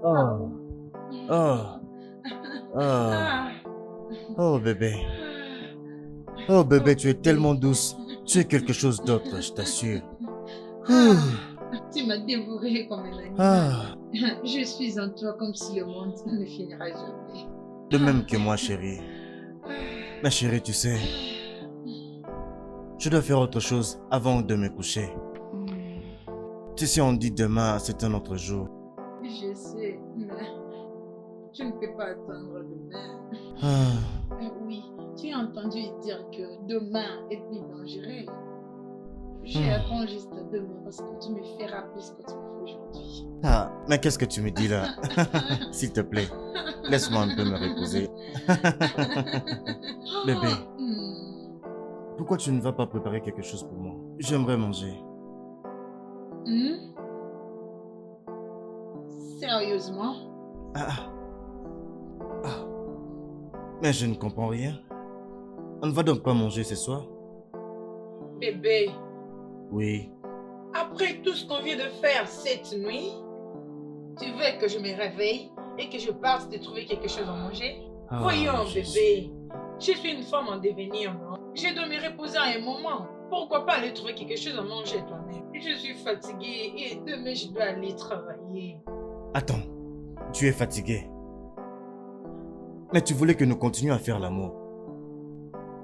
Oh, oh, oh, Ah, oh bébé. Oh ah, bébé, oh tu es bébé. tellement douce. Tu es quelque chose d'autre, je t'assure. Ouh, Tu m'as dévoré comme un animal. ah, Je suis en toi comme si le monde ne finira jamais. de Ah, même que moi, chérie. ah, Ma chérie, tu sais, ah. je dois faire autre chose avant de me coucher. Tu sais, on dit demain, c'est un autre jour. Je sais, mais je ne peux pas attendre demain. Ah, Oui, tu as entendu dire que demain est plus dangereux. hmm. J'attends juste demain parce que tu me fais rappeler ce que tu m'as fait aujourd'hui. Ah, mais qu'est-ce que tu me dis là? S'il te plaît, laisse-moi un peu me reposer. Bébé, Hmm. pourquoi tu ne vas pas préparer quelque chose pour moi? J'aimerais manger. Hmm? Sérieusement? Ah, ah, mais je ne comprends rien. On ne va donc pas manger ce soir? Bébé, Oui. après tout ce qu'on vient de faire cette nuit, tu veux que je me réveille et que je parte de trouver quelque chose à manger? Ah, Voyons, Jésus. bébé, je suis une femme en devenir, non? Je dois me reposer à un moment. Pourquoi pas aller trouver quelque chose à manger toi-même? Je suis fatiguée et demain je dois aller travailler. Attends, tu es fatigué. Mais tu voulais que nous continuions à faire l'amour.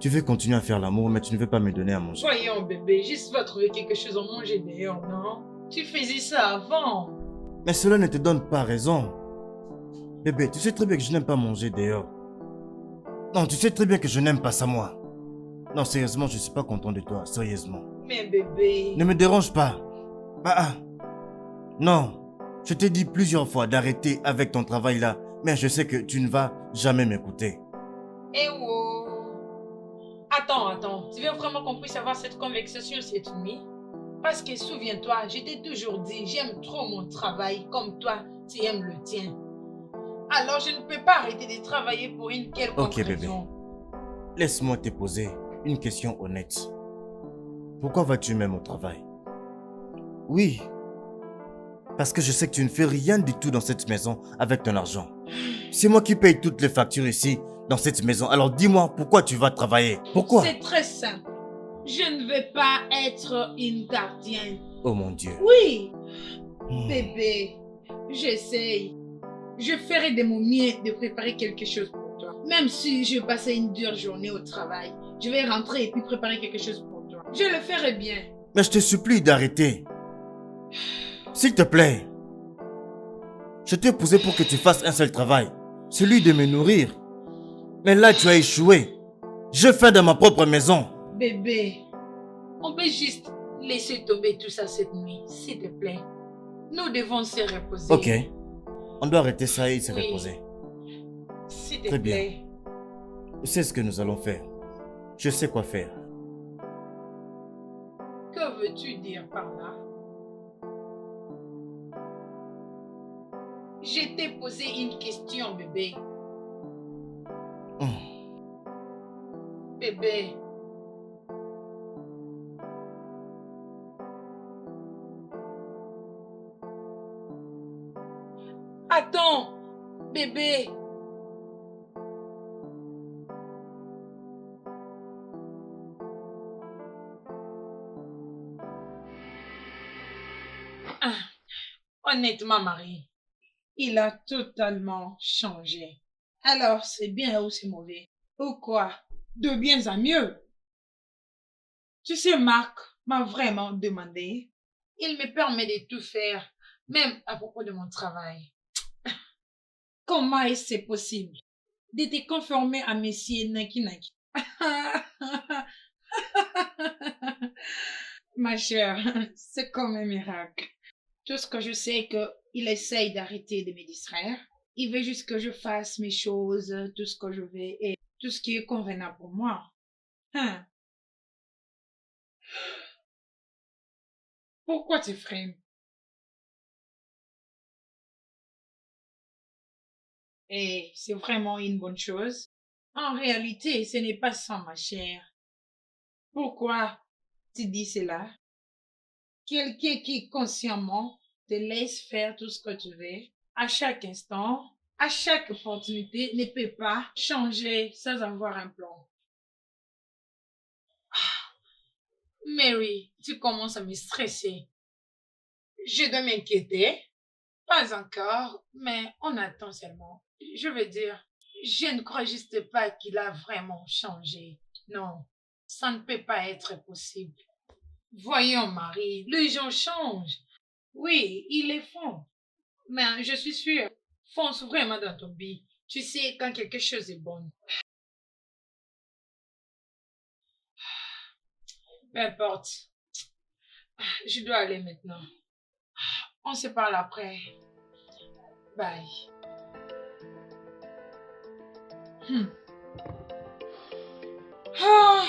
Tu veux continuer à faire l'amour, mais tu ne veux pas me donner à manger. Voyons, bébé, juste va trouver quelque chose à manger dehors, non? Tu faisais ça avant. Mais cela ne te donne pas raison. Bébé, tu sais très bien que je n'aime pas manger dehors. Non, tu sais très bien que je n'aime pas ça, moi. Non, sérieusement, je ne suis pas content de toi, sérieusement. Mais bébé, Ne me dérange pas. Ah, non. Je t'ai dit plusieurs fois d'arrêter avec ton travail là, mais je sais que tu ne vas jamais m'écouter. eh oh. Attends, tu veux vraiment qu'on puisse avoir cette conversation cette nuit? Parce que souviens-toi, je t'ai toujours dit, j'aime trop mon travail comme toi, tu aimes le tien. Alors je ne peux pas arrêter de travailler pour une quelconque Ok, bébé. raison. Laisse-moi te poser une question honnête. Pourquoi vas-tu même au travail? Oui, parce que je sais que tu ne fais rien du tout dans cette maison avec ton argent. C'est moi qui paye toutes les factures ici, dans cette maison. Alors dis-moi, pourquoi tu vas travailler? Pourquoi? C'est très simple. Je ne veux pas être une gardienne. Oh mon Dieu. Oui, Hmm. bébé, j'essaye. Je ferai de mon mieux de préparer quelque chose pour toi. Même si je passais une dure journée au travail, je vais rentrer et puis préparer quelque chose pour toi. Je le ferai bien. Mais je te supplie d'arrêter. S'il te plaît. Je t'ai posé pour que tu fasses un seul travail, celui de me nourrir. Mais là, tu as échoué. Je fais dans ma propre maison. Bébé, on peut juste laisser tomber tout ça cette nuit, s'il te plaît. Nous devons se Ok, reposer. on doit arrêter ça et se Oui, reposer. s'il te Très bien. plaît. Je sais ce que nous allons faire. Je sais quoi faire. Que veux-tu dire par là? Je t'ai posé une question, bébé. Hmm. Bébé, attends, bébé. Ah, honnêtement, Marie, il a totalement changé. Alors, c'est bien ou c'est mauvais? Ou quoi? De bien à mieux. Tu sais, Marc m'a vraiment demandé. Il me permet de tout faire, même à propos de mon travail. Comment est-ce possible de te conformer à Monsieur Naki Naki? Ma chère, c'est comme un miracle. Tout ce que je sais, c'est qu'il essaye d'arrêter de me distraire. Il veut juste que je fasse mes choses, tout ce que je veux et tout ce qui est convenable pour moi. Hein? Pourquoi tu frimes? Et c'est vraiment une bonne chose. En réalité, ce n'est pas ça, ma chère. Pourquoi tu dis cela? Quelqu'un qui consciemment te laisse faire tout ce que tu veux À chaque instant, à chaque opportunité, ne peut pas changer sans avoir un plan. Mary, tu commences à me stresser. Je dois m'inquiéter. Pas encore, mais on attend seulement. Je veux dire, je ne crois juste pas qu'il a vraiment changé. Non, ça ne peut pas être possible. Voyons, Marie, les gens changent. Oui, ils les font. Mais je suis sûre, fonce vraiment dans ton billet. Tu sais quand quelque chose est bon. Peu importe. Je dois aller maintenant. On se parle après. Bye. Hmm. Ah.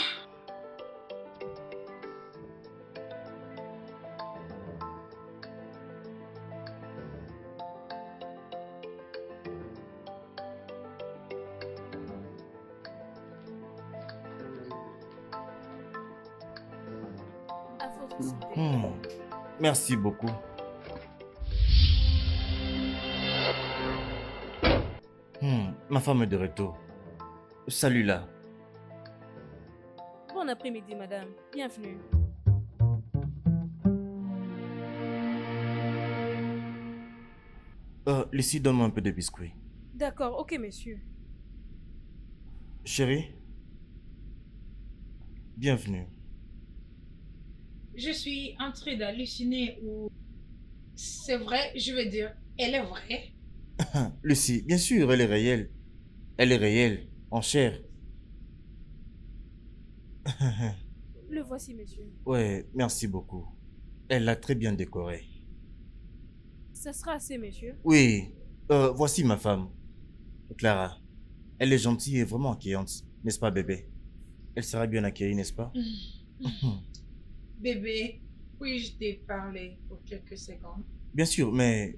À votre santé. Merci beaucoup. Ma femme est de retour. Salut là. Bon après-midi, madame. Bienvenue. Lucie, donne-moi un peu de biscuits. D'accord, ok, monsieur. Chérie, bienvenue. Je suis en train d'halluciner ou c'est vrai, je veux dire, elle est vraie. Lucie, bien sûr, elle est réelle. Elle est réelle, en chair. Le voici, monsieur. Ouais, merci beaucoup. Elle l'a très bien décoré. Ça sera assez, monsieur. Oui, voici ma femme, Clara. Elle est gentille et vraiment accueillante, n'est-ce pas bébé? Elle sera bien accueillie, n'est-ce pas? Bébé, puis-je te parler pour quelques secondes? Bien sûr, mais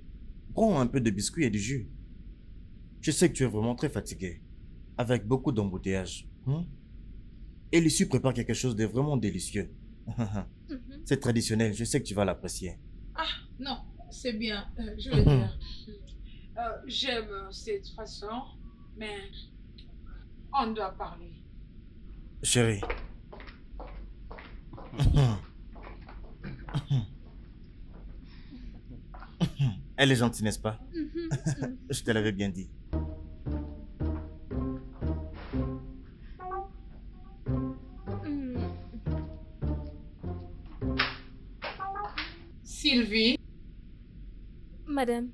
prends un peu de biscuits et du jus. Je sais que tu es vraiment très fatigué, avec beaucoup d'embouteillages. Et Lucie prépare quelque chose de vraiment délicieux. Mhm. C'est traditionnel, je sais que tu vas l'apprécier. Ah, non, c'est bien, je veux dire. J'aime cette façon, mais on doit parler. Chérie. Elle est gentille, n'est-ce pas? Mhm. Je te l'avais bien dit. Mhm. Sylvie, Madame,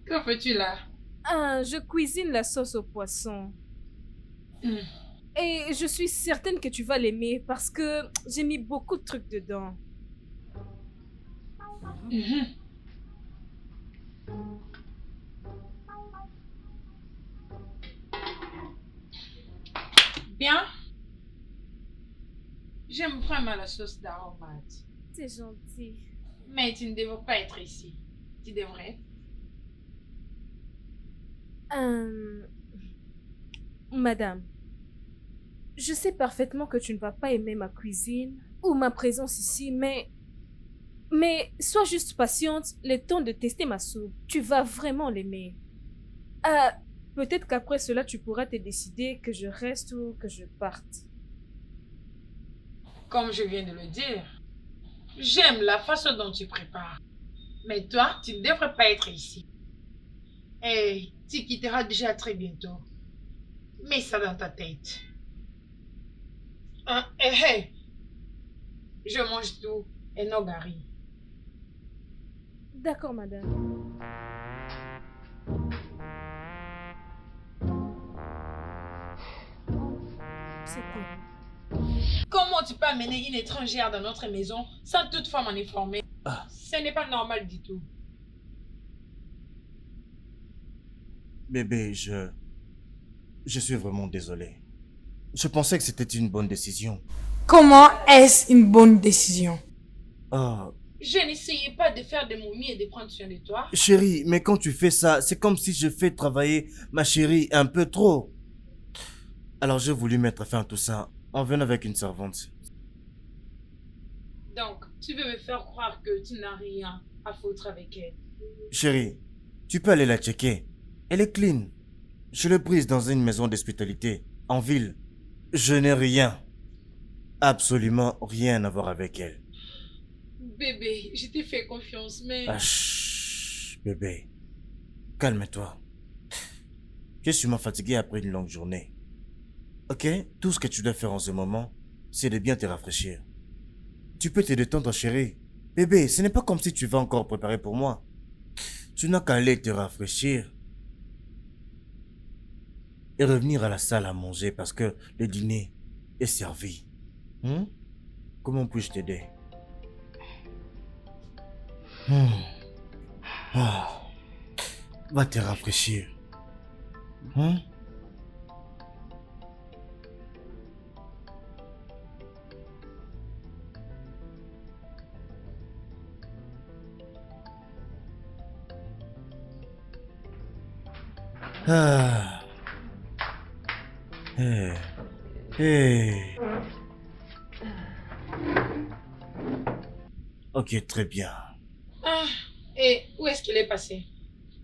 que fais-tu là? je cuisine la sauce au poisson. Hmm. Et je suis certaine que tu vas l'aimer parce que j'ai mis beaucoup de trucs dedans. Mhm. Bien, j'aime vraiment la sauce d'aromate. C'est gentil. Mais tu ne devrais pas être ici. Tu devrais. Euh, Madame, je sais parfaitement que tu ne vas pas aimer ma cuisine ou ma présence ici, mais sois juste patiente le temps de tester ma soupe. Tu vas vraiment l'aimer. Peut-être qu'après cela, tu pourras te décider que je reste ou que je parte. Comme je viens de le dire, j'aime la façon dont tu prépares. Mais toi, tu ne devrais pas être ici. Et tu quitteras déjà très bientôt. Mets ça dans ta tête. Hein, je mange tout et non Gary. D'accord, madame. C'est terrible. Comment tu peux amener une étrangère dans notre maison sans toutefois m'en informer? Ah, Ce n'est pas normal du tout. bébé, je suis vraiment désolé. Je pensais que c'était une bonne décision. Comment est-ce une bonne décision? Ah, Je n'essayais pas de faire des momies et de prendre soin de toi. chérie, mais quand tu fais ça, c'est comme si je fais travailler ma chérie un peu trop. Alors j'ai voulu mettre fin à tout ça en venant avec une servante. Donc, tu veux me faire croire que tu n'as rien à foutre avec elle. Chérie, Tu peux aller la checker. Elle est clean. Je l'ai prise dans une maison d'hospitalité, en ville. Je n'ai rien, absolument rien à voir avec elle. Bébé, je t'ai fait confiance, mais... Ah, chut, bébé. Calme-toi. Je suis sûrement fatigué après une longue journée. Ok? Tout ce que tu dois faire en ce moment, c'est de bien te rafraîchir. Tu peux te détendre, chérie. Bébé, ce n'est pas comme si tu vas encore préparer pour moi. Tu n'as qu'à aller te rafraîchir et revenir à la salle à manger parce que le dîner est servi. Hmm? Comment puis-je t'aider? Hmm. Ah. Va te rafraîchir. Hmm? Ah. Hey. Hey. Ok, très bien. Ah, et où est-ce qu'il est passé?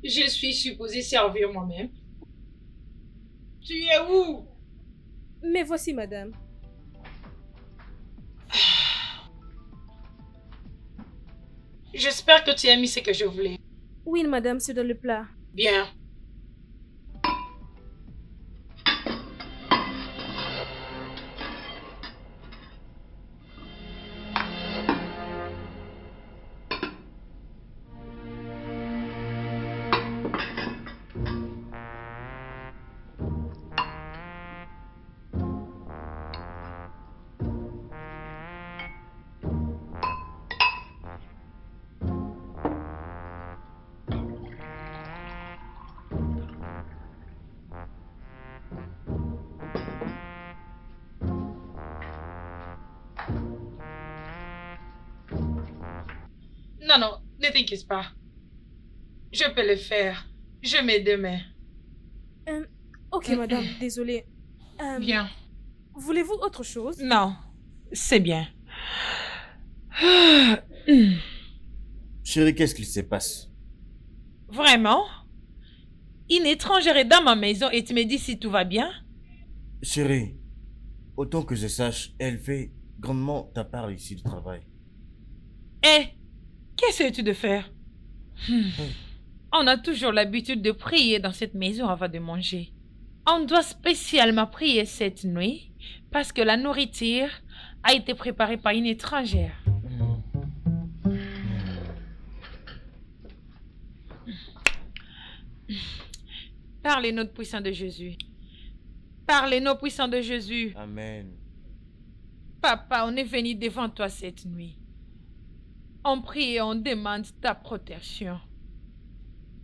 Je suis supposée servir moi-même. Tu es où? Mais voici, madame. J'espère que tu as mis ce que je voulais. Oui, madame, c'est dans le plat. Bien. Non, non, ne t'inquiète pas. Je peux le faire. Je mets deux mains. Ok, madame, désolée. Bien. Voulez-vous autre chose? Non, c'est bien. Chérie, qu'est-ce qu'il se passe? Vraiment? Une étrangère est dans ma maison et tu me dis si tout va bien? Chérie, autant que je sache, elle fait grandement ta part ici du travail. Eh, qu'essayes-tu de faire? Hey. On a toujours l'habitude de prier dans cette maison avant de manger. On doit spécialement prier cette nuit parce que la nourriture a été préparée par une étrangère. Parlez notre puissant de Jésus. Parlez nos puissants de Jésus. Amen. Papa, on est venu devant toi cette nuit. On prie et on demande ta protection.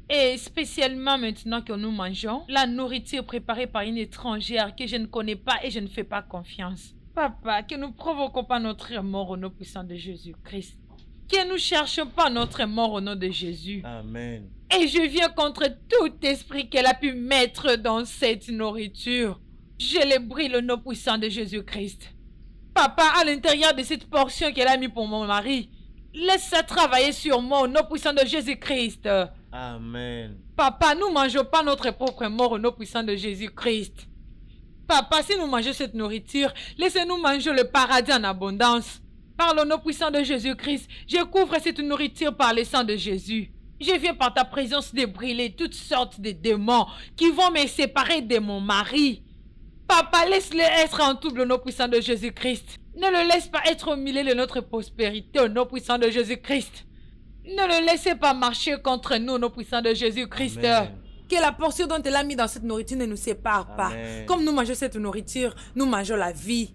Et spécialement maintenant que nous mangeons la nourriture préparée par une étrangère que je ne connais pas et je ne fais pas confiance. Papa, que nous ne provoquons pas notre mort au nom puissant de Jésus-Christ. Que nous ne cherchons pas notre mort au nom de Jésus. Amen. Et je viens contre tout esprit qu'elle a pu mettre dans cette nourriture. Je les brille au nom puissant de Jésus-Christ. Papa, à l'intérieur de cette portion qu'elle a mis pour mon mari, laisse ça travailler sur moi au nom puissant de Jésus-Christ. Amen. Papa, nous ne mangeons pas notre propre mort au nom puissant de Jésus-Christ. Papa, si nous mangeons cette nourriture, laissez-nous manger le paradis en abondance. Par le nom puissant de Jésus-Christ, je couvre cette nourriture par le sang de Jésus. Je viens par ta présence débriller toutes sortes de démons qui vont me séparer de mon mari. Papa, laisse-le être en tout le nom puissant de Jésus-Christ. Ne le laisse pas être au milieu de notre prospérité au nom puissant de Jésus-Christ. Ne le laissez pas marcher contre nous au nom puissant de Jésus-Christ. Amen. Que la portion dont elle a mis dans cette nourriture ne nous sépare pas. Amen. Comme nous mangeons cette nourriture, nous mangeons la vie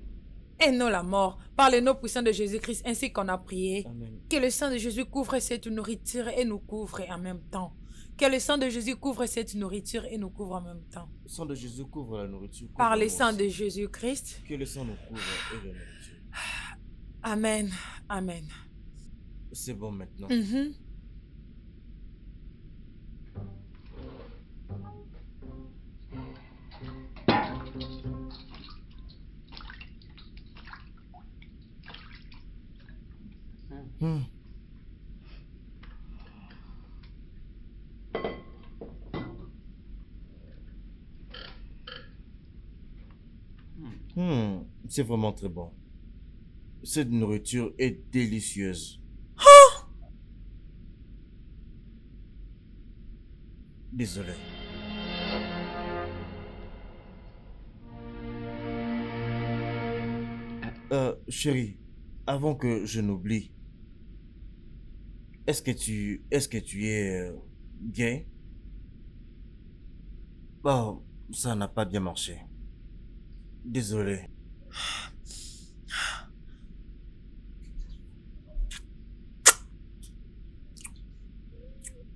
et non la mort. Par le nom puissant de Jésus-Christ, ainsi qu'on a prié. Amen. Que le sang de Jésus couvre cette nourriture et nous couvre en même temps. Que le sang de Jésus couvre cette nourriture et nous couvre en même temps. Le sang de Jésus couvre la nourriture. Par le couvre-nous sang aussi. de Jésus-Christ. Que le sang nous couvre et la nourriture. Amen. Amen. C'est bon maintenant. Mhm. Hmm. C'est vraiment très bon. Cette nourriture est délicieuse. Désolé. Chérie, avant que je n'oublie, est-ce que tu es gay? Oh, ça n'a pas bien marché. Désolé.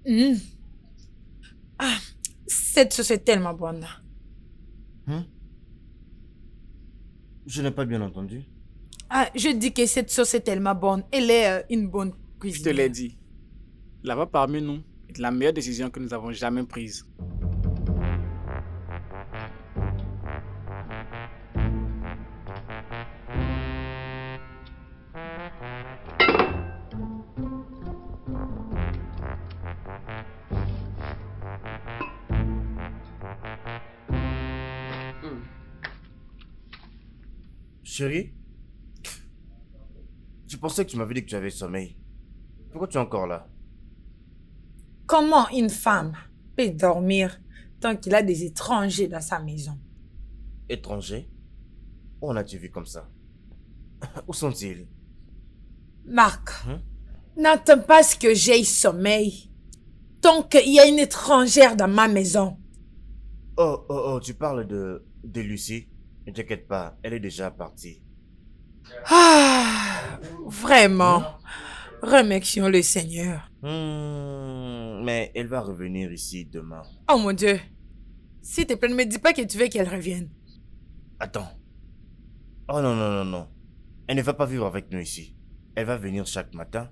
Hmm. Ah, cette sauce est tellement bonne. Hein? Je n'ai pas bien entendu. Ah, je dis que cette sauce est tellement bonne. Elle est une bonne Je te cuisinière. l'ai dit. Là-bas parmi nous est la meilleure décision que nous avons jamais prise. Chérie, je pensais que tu m'avais dit que tu avais sommeil. Pourquoi tu es encore là? Comment une femme peut dormir tant qu'il a des étrangers dans sa maison? Étranger? Où en as-tu vu comme ça? Où sont-ils? Marc, Hein? n'attends pas ce que j'aie sommeil tant qu'il y a une étrangère dans ma maison. Oh, tu parles de Lucie? Ne t'inquiète pas, elle est déjà partie. Ah, vraiment, remercions le Seigneur. Mais elle va revenir ici demain. Oh mon Dieu, s'il te plaît, ne me dis pas que tu veux qu'elle revienne. Attends. Oh non. Elle ne va pas vivre avec nous ici. Elle va venir chaque matin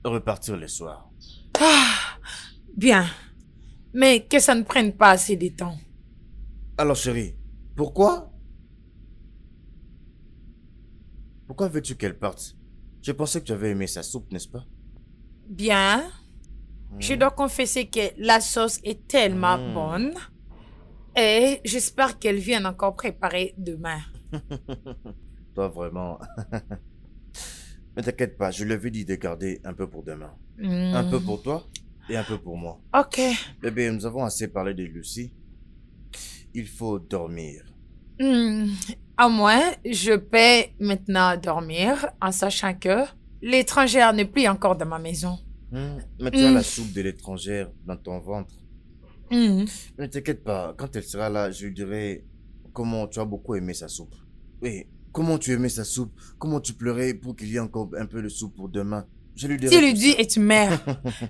et repartir le soir. Ah, bien, mais que ça ne prenne pas assez de temps. Alors chérie, pourquoi veux-tu qu'elle parte? Je pensais que tu avais aimé sa soupe, n'est-ce pas? Bien, je dois confesser que la sauce est tellement bonne et j'espère qu'elle vienne encore préparer demain. Toi vraiment. Mais t'inquiète pas, je lui avais dit de garder un peu pour demain. Un peu pour toi et un peu pour moi. Ok. Bébé, nous avons assez parlé de Lucie. Il faut dormir. À moins, je peux maintenant dormir en sachant que l'étrangère n'est plus encore dans ma maison. Mais tu as la soupe de l'étrangère dans ton ventre. Ne t'inquiète pas, quand elle sera là, je lui dirai comment tu as beaucoup aimé sa soupe. Oui, comment tu aimais sa soupe, comment tu pleurais pour qu'il y ait encore un peu de soupe pour demain. Je lui dirai. Tu lui tout dis ça. et tu meurs.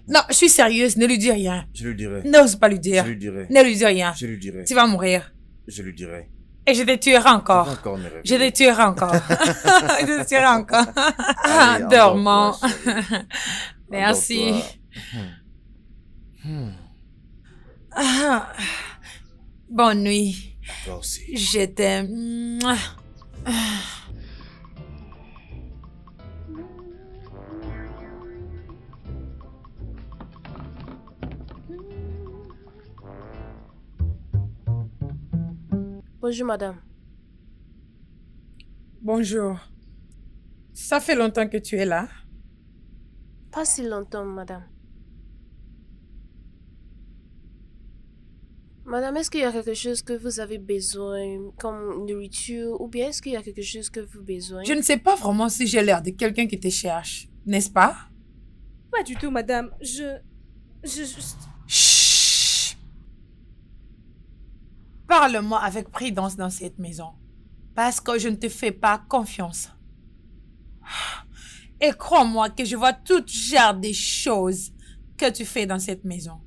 Non, je suis sérieuse, ne lui dis rien. Je lui dirai. N'ose pas lui dire. Je lui dirai. Ne lui dis rien. Je lui dirai. Tu vas mourir. Je lui dirai. Et je te tuerai Tu vas encore. encore me réveiller. Je te tuerai encore. Je te tuerai encore. Allez, Dormant. endors-toi, chérie. Merci. Endors-toi. Ah, bonne nuit. Toi aussi. Je t'aime. Bonjour, madame. Bonjour. Ça fait longtemps que tu es là? Pas si longtemps, madame. Madame, est-ce qu'il y a quelque chose que vous avez besoin, comme nourriture, ou bien est-ce qu'il y a quelque chose que vous avez besoin? Je ne sais pas vraiment si j'ai l'air de quelqu'un qui te cherche, n'est-ce pas? Pas du tout, madame. Chut! Parle-moi avec prudence dans cette maison, parce que je ne te fais pas confiance. Et crois-moi que je vois tout genre de choses que tu fais dans cette maison.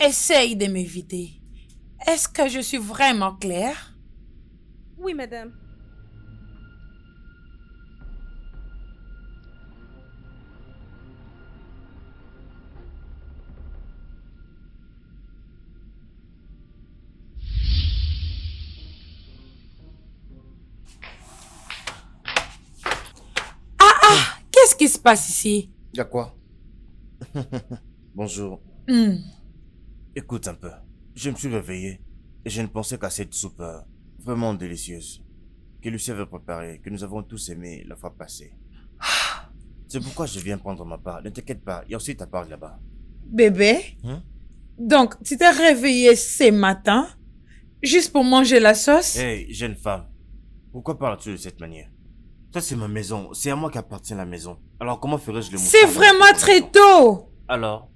Essaye de m'éviter. Est-ce que je suis vraiment claire? Oui, madame. Qu'est-ce qui se passe ici? Y'a quoi? Bonjour. Écoute un peu. Je me suis réveillé et je ne pensais qu'à cette soupe vraiment délicieuse. que Lucie avait préparé, que nous avons tous aimé la fois passée. C'est pourquoi je viens prendre ma part. Ne t'inquiète pas, il y a aussi ta part là-bas. Bébé, Hein? donc tu t'es réveillé ce matin juste pour manger la sauce? Hey, jeune femme, pourquoi parles-tu de cette manière? Ça, c'est ma maison. C'est à moi qu'appartient la maison. Alors, comment ferais-je le C'est vraiment très tôt. Alors,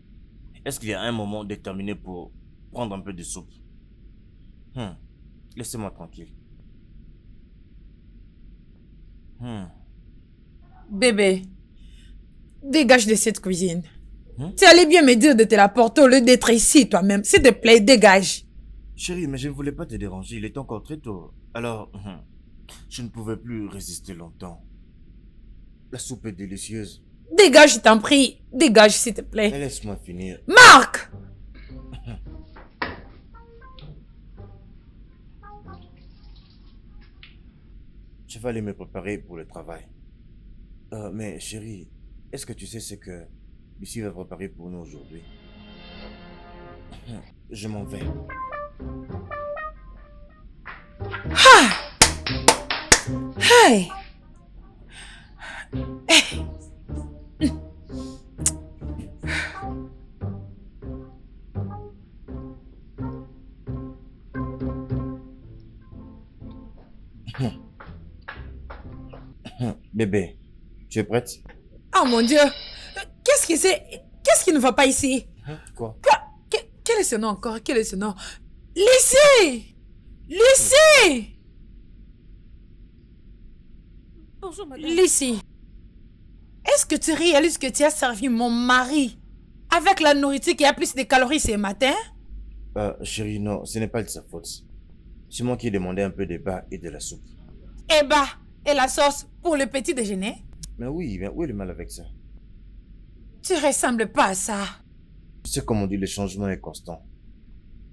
est-ce qu'il y a un moment déterminé pour prendre un peu de soupe? Laissez-moi tranquille. Bébé, dégage de cette cuisine. Hein? Tu allais bien me dire de te la porter au lieu d'être ici toi-même. S'il te plaît, dégage. Chérie, mais je ne voulais pas te déranger. Il est encore très tôt. Alors, je ne pouvais plus résister longtemps. La soupe est délicieuse. Dégage, je t'en prie. Dégage, s'il te Mais plaît. laisse-moi finir. Marc! Je vais aller me préparer pour le travail. Mais chérie, est-ce que tu sais ce que Lucie va préparer pour nous aujourd'hui? Je m'en vais. Hey! Bébé, tu es prête? Oh mon Dieu! Qu'est-ce que c'est? Qu'est-ce qui ne va pas ici? Quoi? Quel est ce nom encore? Quel est ce nom? Lucie! Lucie! Bonjour, madame. Lucie, est-ce que tu réalises que tu as servi mon mari avec la nourriture qui a plus de calories ce matin? Chérie, non, ce n'est pas de sa faute. C'est moi qui ai demandé un peu de bas et de la soupe. Eh bah, et la sauce pour le petit déjeuner? Mais oui, mais où est le mal avec ça? Tu ressembles pas à ça. Tu sais comme on dit, le changement est constant.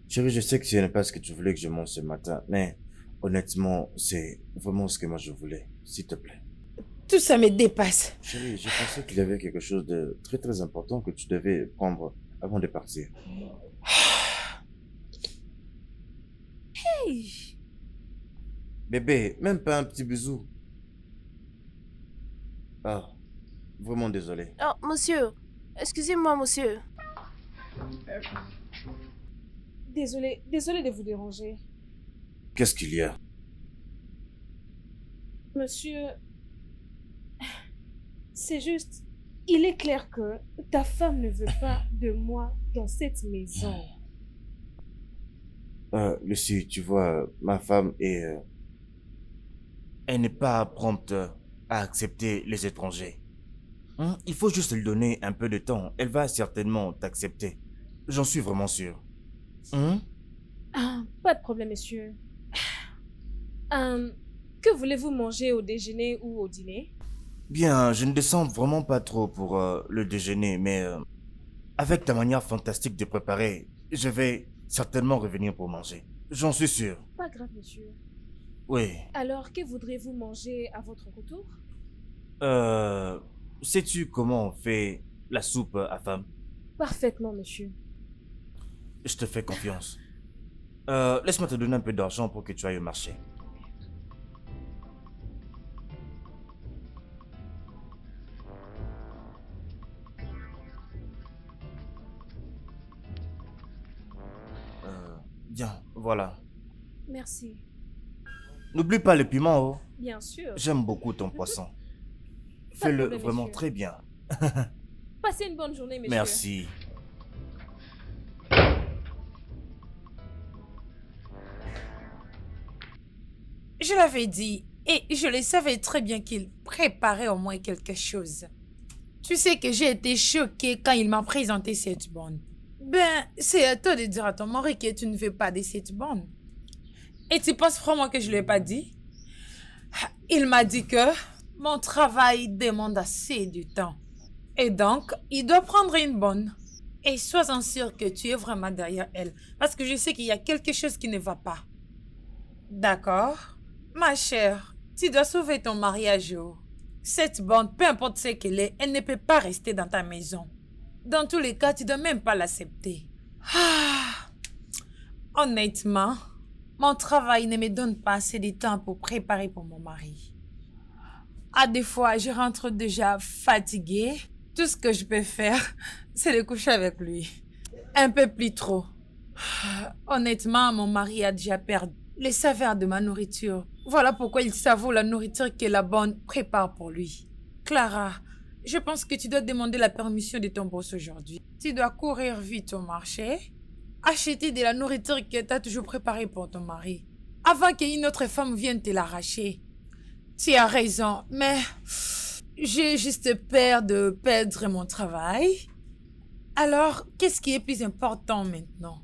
Chérie, je sais que ce n'est pas ce que tu voulais que je mange ce matin, mais honnêtement, c'est vraiment ce que moi je voulais. S'il te plaît. Tout ça me dépasse. Chérie, je pensais qu'il y avait quelque chose de très très important que tu devais prendre avant de partir. Hey! Bébé, même pas un petit bisou. Ah, vraiment désolé. Oh, monsieur. Excusez-moi, monsieur. Désolée de vous déranger. Qu'est-ce qu'il y a? Monsieur, c'est juste, il est clair que ta femme ne veut pas de moi dans cette maison. Lucie, tu vois, ma femme est... elle n'est pas prompte à accepter les étrangers. Il faut juste lui donner un peu de temps. Elle va certainement t'accepter. J'en suis vraiment sûr. Ah, pas de problème, monsieur. Que voulez-vous manger au déjeuner ou au dîner? Bien, je ne descends vraiment pas trop pour le déjeuner, mais avec ta manière fantastique de préparer, je vais certainement revenir pour manger. J'en suis sûr. Pas grave, monsieur. Oui. Alors, que voudrez-vous manger à votre retour? Sais-tu comment on fait la soupe à femme? Parfaitement, monsieur. Je te fais confiance. Laisse-moi te donner un peu d'argent pour que tu ailles au marché. Bien, voilà. Merci. N'oublie pas le piment, oh. Bien sûr. J'aime beaucoup ton poisson. Pas de Fais-le problème, vraiment monsieur. très bien. Passez une bonne journée, monsieur. Merci. Je l'avais dit et je le savais très bien qu'il préparait au moins quelque chose. Tu sais que j'ai été choquée quand il m'a présenté cette bonne. Ben, c'est à toi de dire à ton mari que tu ne veux pas de cette bonne. Et tu penses vraiment que je ne l'ai pas dit? Il m'a dit que mon travail demande assez de temps. Et donc, il doit prendre une bonne. Et sois-en sûr que tu es vraiment derrière elle. Parce que je sais qu'il y a quelque chose qui ne va pas. D'accord? Ma chère, tu dois sauver ton mariage. Cette bonne, peu importe ce qu'elle est, elle ne peut pas rester dans ta maison. Dans tous les cas, tu ne dois même pas l'accepter. Honnêtement, Mon travail ne me donne pas assez de temps pour préparer pour mon mari. À des fois, je rentre déjà fatiguée. Tout ce que je peux faire, c'est de coucher avec lui. Un peu plus trop. Honnêtement, mon mari a déjà perdu les saveurs de ma nourriture. Voilà pourquoi il savoure la nourriture que la bonne prépare pour lui. Clara, je pense que tu dois demander la permission de ton boss aujourd'hui. Tu dois courir vite au marché, acheter de la nourriture que tu as toujours préparée pour ton mari, avant qu'une autre femme vienne te l'arracher. Tu as raison, mais j'ai juste peur de perdre mon travail. Alors, qu'est-ce qui est plus important maintenant?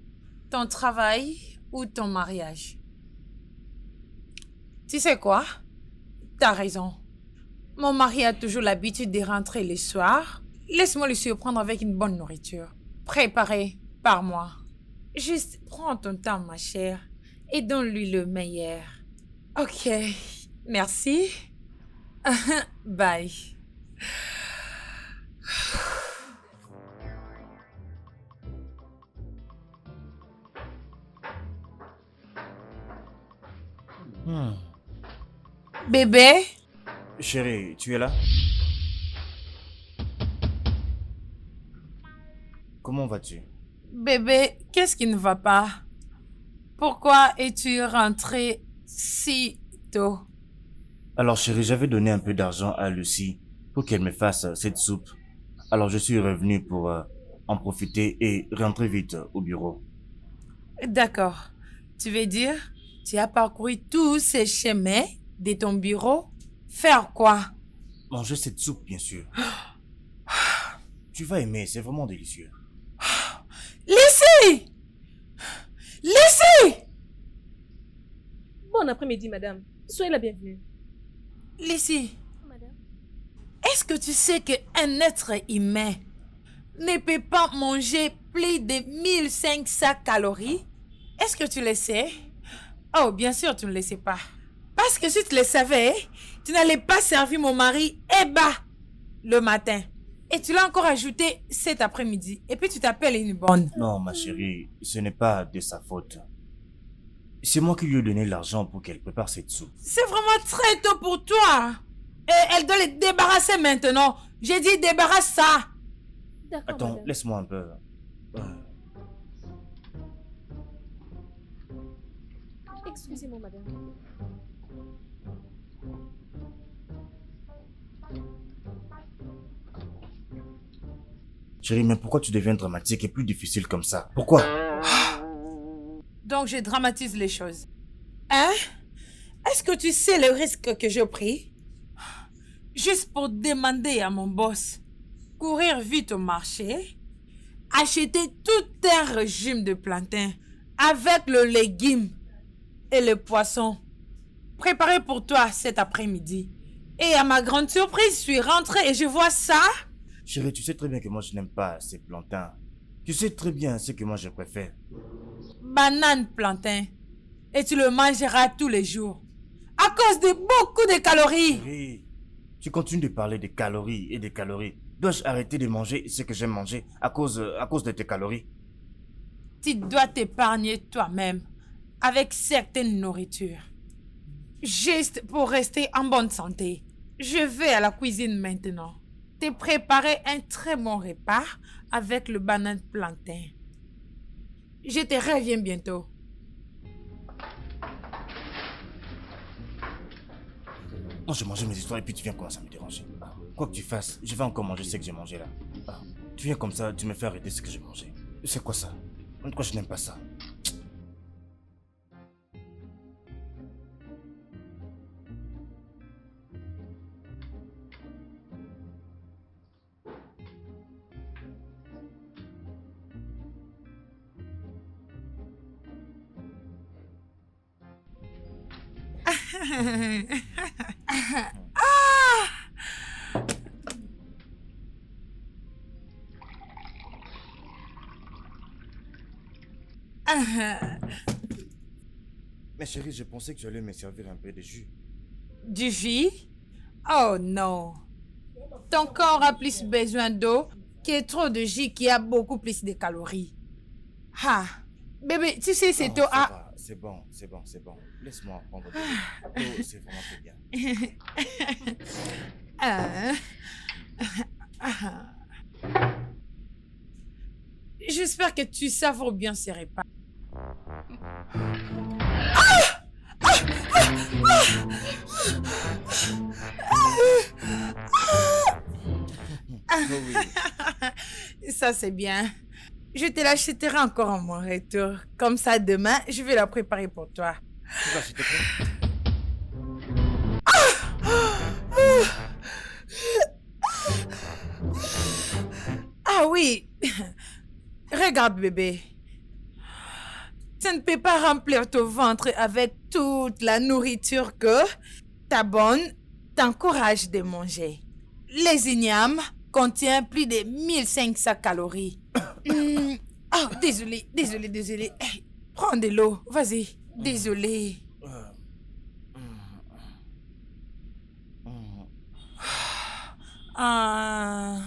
Ton travail ou ton mariage? Tu sais quoi? T'as raison. Mon mari a toujours l'habitude de rentrer le soir. Laisse-moi le surprendre avec une bonne nourriture, préparée par moi. Juste prends ton temps, ma chère, et donne-lui le meilleur. Ok, merci. Bye. Bébé? Chérie, tu es là? Comment vas-tu? Bébé, qu'est-ce qui ne va pas? Pourquoi es-tu rentré si tôt? Alors chérie, j'avais donné un peu d'argent à Lucie pour qu'elle me fasse cette soupe. Alors je suis revenu pour en profiter et rentrer vite au bureau. D'accord. Tu veux dire, tu as parcouru tous ces chemins de ton bureau? Faire quoi? Manger cette soupe, bien sûr. Tu vas aimer, c'est vraiment délicieux. Lucie! Lucie! Bon après-midi, madame. Soyez la bienvenue. Lucie, Madame? est-ce que tu sais qu'un être humain ne peut pas manger plus de 1500 calories? Est-ce que tu le sais? Oh, bien sûr, tu ne le sais pas. Parce que si tu le savais, tu n'allais pas servir mon mari le matin. Et tu l'as encore ajouté cet après-midi. Et puis tu t'appelles une bonne. Non, ma chérie, ce n'est pas de sa faute. C'est moi qui lui ai donné l'argent pour qu'elle prépare cette soupe. C'est vraiment très tôt pour toi. Et elle doit le débarrasser maintenant. J'ai dit débarrasse ça. D'accord, Attends, madame. laisse-moi un peu. Excusez-moi, madame. Chérie, mais pourquoi tu deviens dramatique et plus difficile comme ça? Pourquoi? Donc je dramatise les choses. Hein? Est-ce que tu sais le risque que j'ai pris? Juste pour demander à mon boss, courir vite au marché, acheter tout un régime de plantain avec le légume et le poisson préparé pour toi cet après-midi. Et à ma grande surprise, je suis rentrée et je vois ça. Chérie, tu sais très bien que moi je n'aime pas ces plantains. Tu sais très bien ce que moi je préfère. Banane plantain. Et tu le mangeras tous les jours. À cause de beaucoup de calories. Chérie, tu continues de parler de calories et de calories. Dois-je arrêter de manger ce que j'aime manger à cause de tes calories? Tu dois t'épargner toi-même avec certaines nourritures. Juste pour rester en bonne santé. Je vais à la cuisine maintenant. Te préparer un très bon repas avec le banane plantain. Je te reviens bientôt. Non, je mangeais mes histoires et puis tu viens commencer à me déranger. Quoi que tu fasses, je vais encore manger ce que j'ai mangé là. Tu viens comme ça, tu me fais arrêter ce que j'ai mangé. C'est quoi ça? Pourquoi je n'aime pas ça? Mais chérie, je pensais que tu allais me servir un peu de jus. Du jus? Oh non. Ton corps a plus besoin d'eau que trop de jus qui a beaucoup plus de calories. Ah, bébé, tu sais, cette eau Non, ça a... va. c'est bon, c'est bon, c'est bon. Laisse-moi prendre de l'eau. L'eau, c'est vraiment très bien. Ah, ah. J'espère que tu savoures bien ces repas. Oh oui. Ça, c'est bien. Je te l'achèterai encore en mon retour. Comme ça, demain, je vais la préparer pour toi. Tu vas, s'il te plaît. Ah oui. Regarde, bébé. Tu ne peux pas remplir ton ventre avec toute la nourriture que ta bonne t'encourage de manger. Les ignames contiennent plus de 1500 calories. Oh, désolé. Hey, prends de l'eau, vas-y. Désolé. Euh, hum, hum. Ah,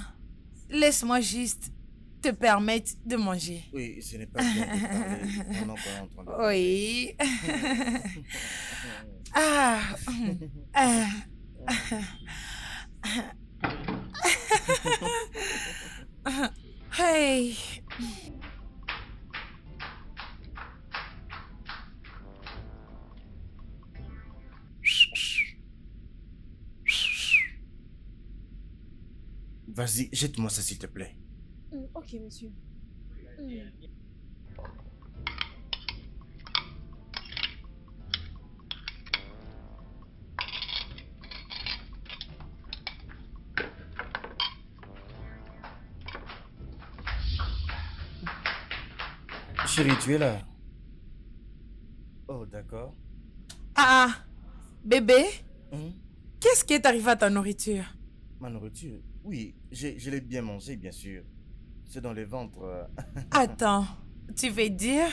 laisse-moi juste te permettre de manger. Oui, ce n'est pas bien de parler pendant qu'on est en train de parler. Oui. Ah. Ah. Hey. Vas-y, jette-moi ça, s'il te plaît. Ok, monsieur. Chérie, tu es là? Oh, d'accord. Ah, bébé, Hum, qu'est-ce qui est arrivé à ta nourriture? Ma nourriture? Oui, je l'ai bien mangé, bien sûr. C'est dans le ventre. Attends, tu veux dire,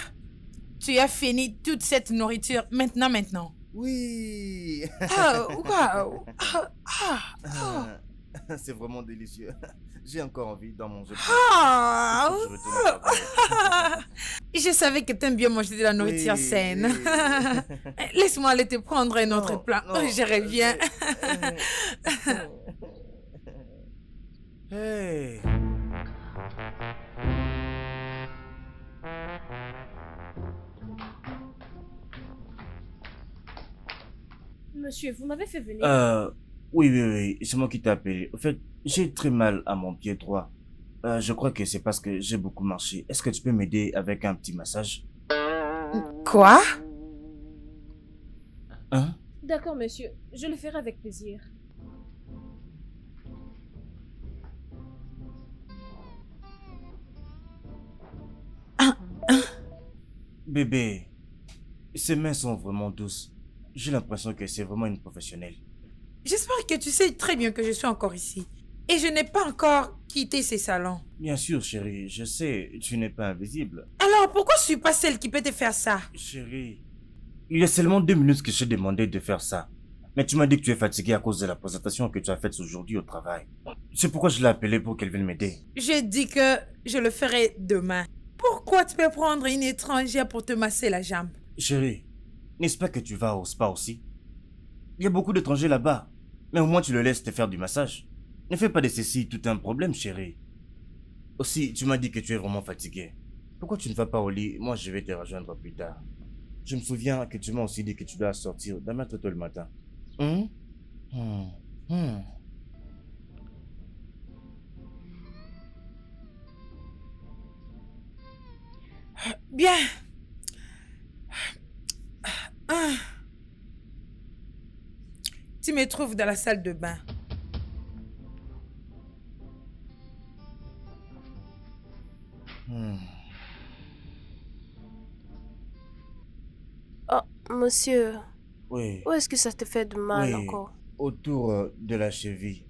tu as fini toute cette nourriture maintenant? Oui. Ah, waouh. Ah. C'est vraiment délicieux. J'ai encore envie d'en manger plus. Ah. Il faut que je retourne au travail. Je savais que tu aimes bien manger de la nourriture Oui, saine. oui. Laisse-moi aller te prendre un autre Non, plat. non, Je reviens. Hey. Monsieur, vous m'avez fait venir. Oui, c'est moi qui t'ai appelé. En fait, j'ai très mal à mon pied droit. Je crois que c'est parce que j'ai beaucoup marché. Est-ce que tu peux m'aider avec un petit massage? Quoi? Hein? D'accord, monsieur. Je le ferai avec plaisir. Bébé, ses mains sont vraiment douces. J'ai l'impression que c'est vraiment une professionnelle. J'espère que tu sais très bien que je suis encore ici. Et je n'ai pas encore quitté ces salons. Bien sûr, chérie, je sais, tu n'es pas invisible. Alors pourquoi je suis pas celle qui peut te faire ça? Chérie, il y a seulement 2 minutes que je t'ai demandé de faire ça. Mais tu m'as dit que tu es fatiguée à cause de la présentation que tu as faite aujourd'hui au travail. C'est pourquoi je l'ai appelée pour qu'elle vienne m'aider. J'ai dit que je le ferai demain. Pourquoi tu peux prendre une étrangère pour te masser la jambe? Chérie, n'est-ce pas que tu vas au spa aussi? Il y a beaucoup d'étrangers là-bas. Mais au moins tu le laisses te faire du massage. Ne fais pas de ceci tout un problème, chérie. Aussi, tu m'as dit que tu es vraiment fatiguée. Pourquoi tu ne vas pas au lit? Moi, je vais te rejoindre plus tard. Je me souviens que tu m'as aussi dit que tu dois sortir demain très tôt le matin. Hum? Hum, hum. Bien. Ah. Tu me trouves dans la salle de bain. Hum. Oh, monsieur, Oui, où est-ce que ça te fait de mal oui, encore? autour de la cheville.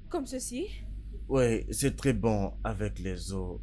Comme ceci. Oui, c'est très bon avec les os.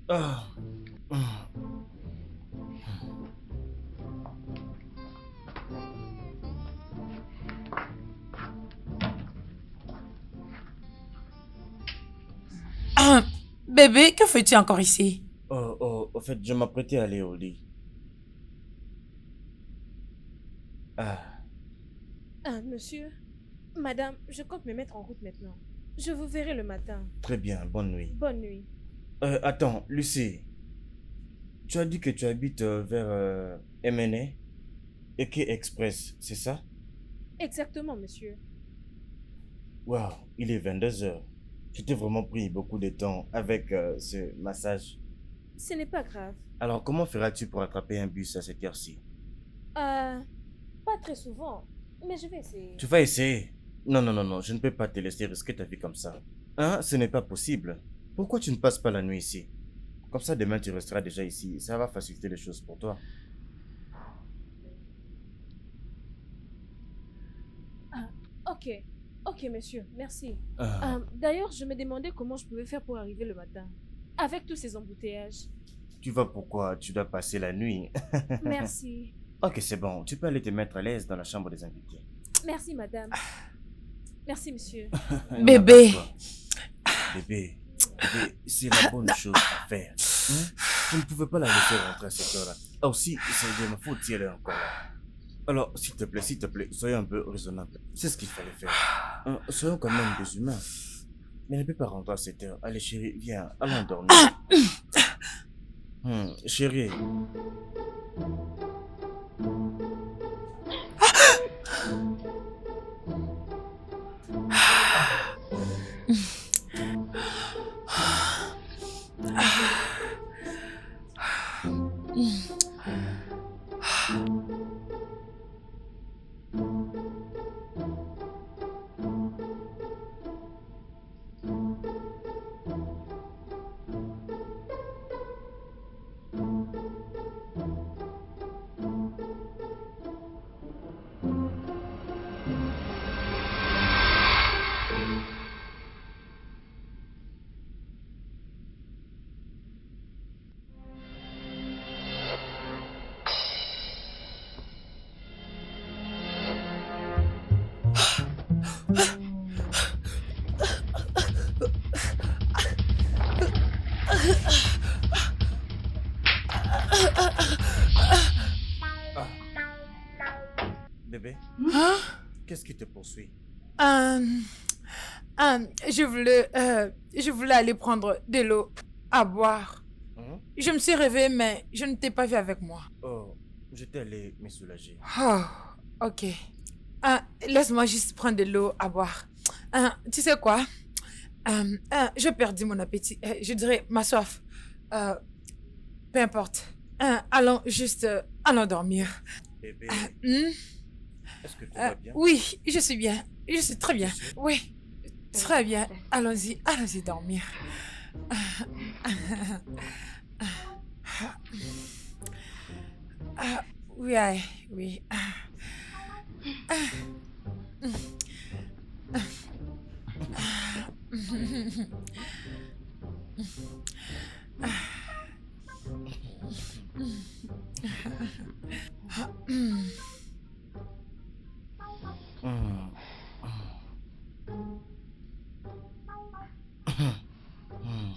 Ah. Bébé, que fais-tu encore ici? Au fait, je m'apprêtais à aller au lit. Ah, Ah, monsieur, madame, je compte me mettre en route maintenant. Je vous verrai le matin. très bien, bonne nuit. Bonne nuit. Attends, Lucie, tu as dit que tu habites vers MNA, Eke Express, c'est ça? Exactement, monsieur. Waouh, il est 22 heures. Je t'ai vraiment pris beaucoup de temps avec ce massage. Ce n'est pas grave. Alors, comment feras-tu pour attraper un bus à cette heure-ci? Pas très souvent, mais je vais essayer. Tu vas essayer? Non, non, non, non, je ne peux pas te laisser risquer ta vie comme ça. Hein, ce n'est pas possible. Pourquoi tu ne passes pas la nuit ici? Comme ça, demain, tu resteras déjà ici. Ça va faciliter les choses pour toi. Ah, ok. Ok, monsieur, merci. Ah, D'ailleurs, je me demandais comment je pouvais faire pour arriver le matin. Avec tous ces embouteillages. tu vas pourquoi? Tu dois passer la nuit. Merci. Ok, c'est bon. Tu peux aller te mettre à l'aise dans la chambre des invités. Merci, madame. Merci, monsieur. Bébé. Bébé, bébé, c'est la bonne chose à faire. Hein? Je ne pouvais pas la laisser rentrer à cette heure-là. Ah aussi, c'est de ma faute si elle est encore là. Alors, s'il te plaît, soyons un peu raisonnable. C'est ce qu'il fallait faire. Hein, soyons quand même des humains. Mais elle ne peut pas rentrer à cette heure. Allez, chérie, viens, allons dormir. Chérie. Ah, bébé, Hein? qu'est-ce qui te poursuit? Euh, je voulais aller prendre de l'eau à boire. Hein? Je me suis réveillée, mais je ne t'ai pas vu avec moi. Oh, j'étais allé me soulager. Oh, ok. Laisse-moi juste prendre de l'eau à boire. Tu sais quoi? J'ai perdu mon appétit. Je dirais ma soif. Peu importe. Allons dormir. Bébé, Hmm? est-ce que tout va bien? Oui, je suis bien. Je suis très bien. Tu es sûr? Oui, très bien. Allons-y dormir. Oui, oui. Hum, hum.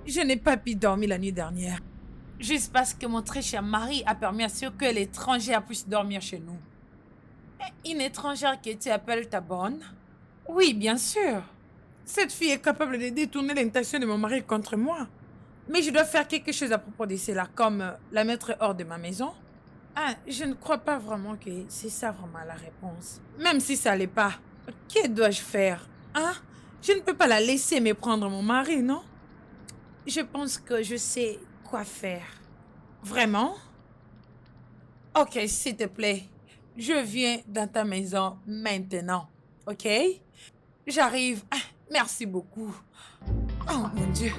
Je n'ai pas pu dormir la nuit dernière. Juste parce que mon très cher mari a permis à ce que l'étrangère puisse dormir chez nous. Une étrangère que tu appelles ta bonne? Oui, bien sûr. Cette fille est capable de détourner l'intention de mon mari contre moi. Mais je dois faire quelque chose à propos de cela, comme la mettre hors de ma maison. Je ne crois pas vraiment que c'est ça vraiment la réponse. Même si ça l'est pas, que dois-je faire? Je ne peux pas la laisser me prendre mon mari, non? Je pense que je sais quoi faire. Vraiment? Ok, s'il te plaît. Je viens dans ta maison maintenant. Ok? J'arrive. Merci beaucoup. Oh mon Dieu.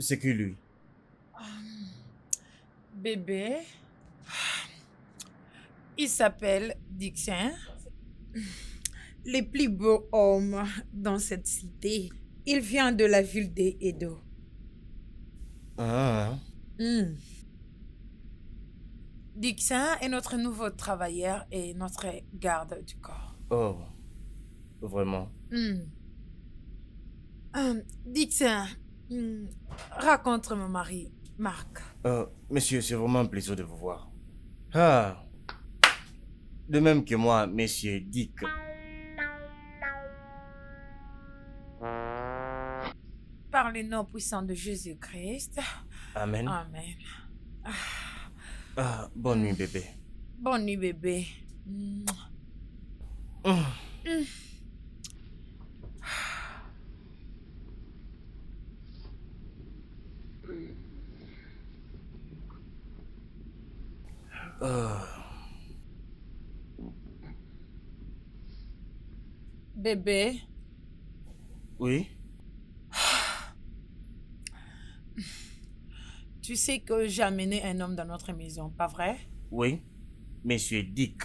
C'est qui lui? Bébé, il s'appelle Dixon. Le plus beau homme dans cette cité. Il vient de la ville d'Edo. Ah, Dixon est notre nouveau travailleur et notre garde du corps. oh, vraiment. Dixon, raconte mon mari, Marc. Monsieur, c'est vraiment un plaisir de vous voir. Ah, de même que moi, monsieur Dick. Par le nom puissant de Jésus-Christ. Amen. Amen. Ah, bonne nuit, bébé. Bonne nuit, bébé. Bébé, Oui? tu sais que j'ai amené un homme dans notre maison, pas vrai? Oui? Monsieur Dick.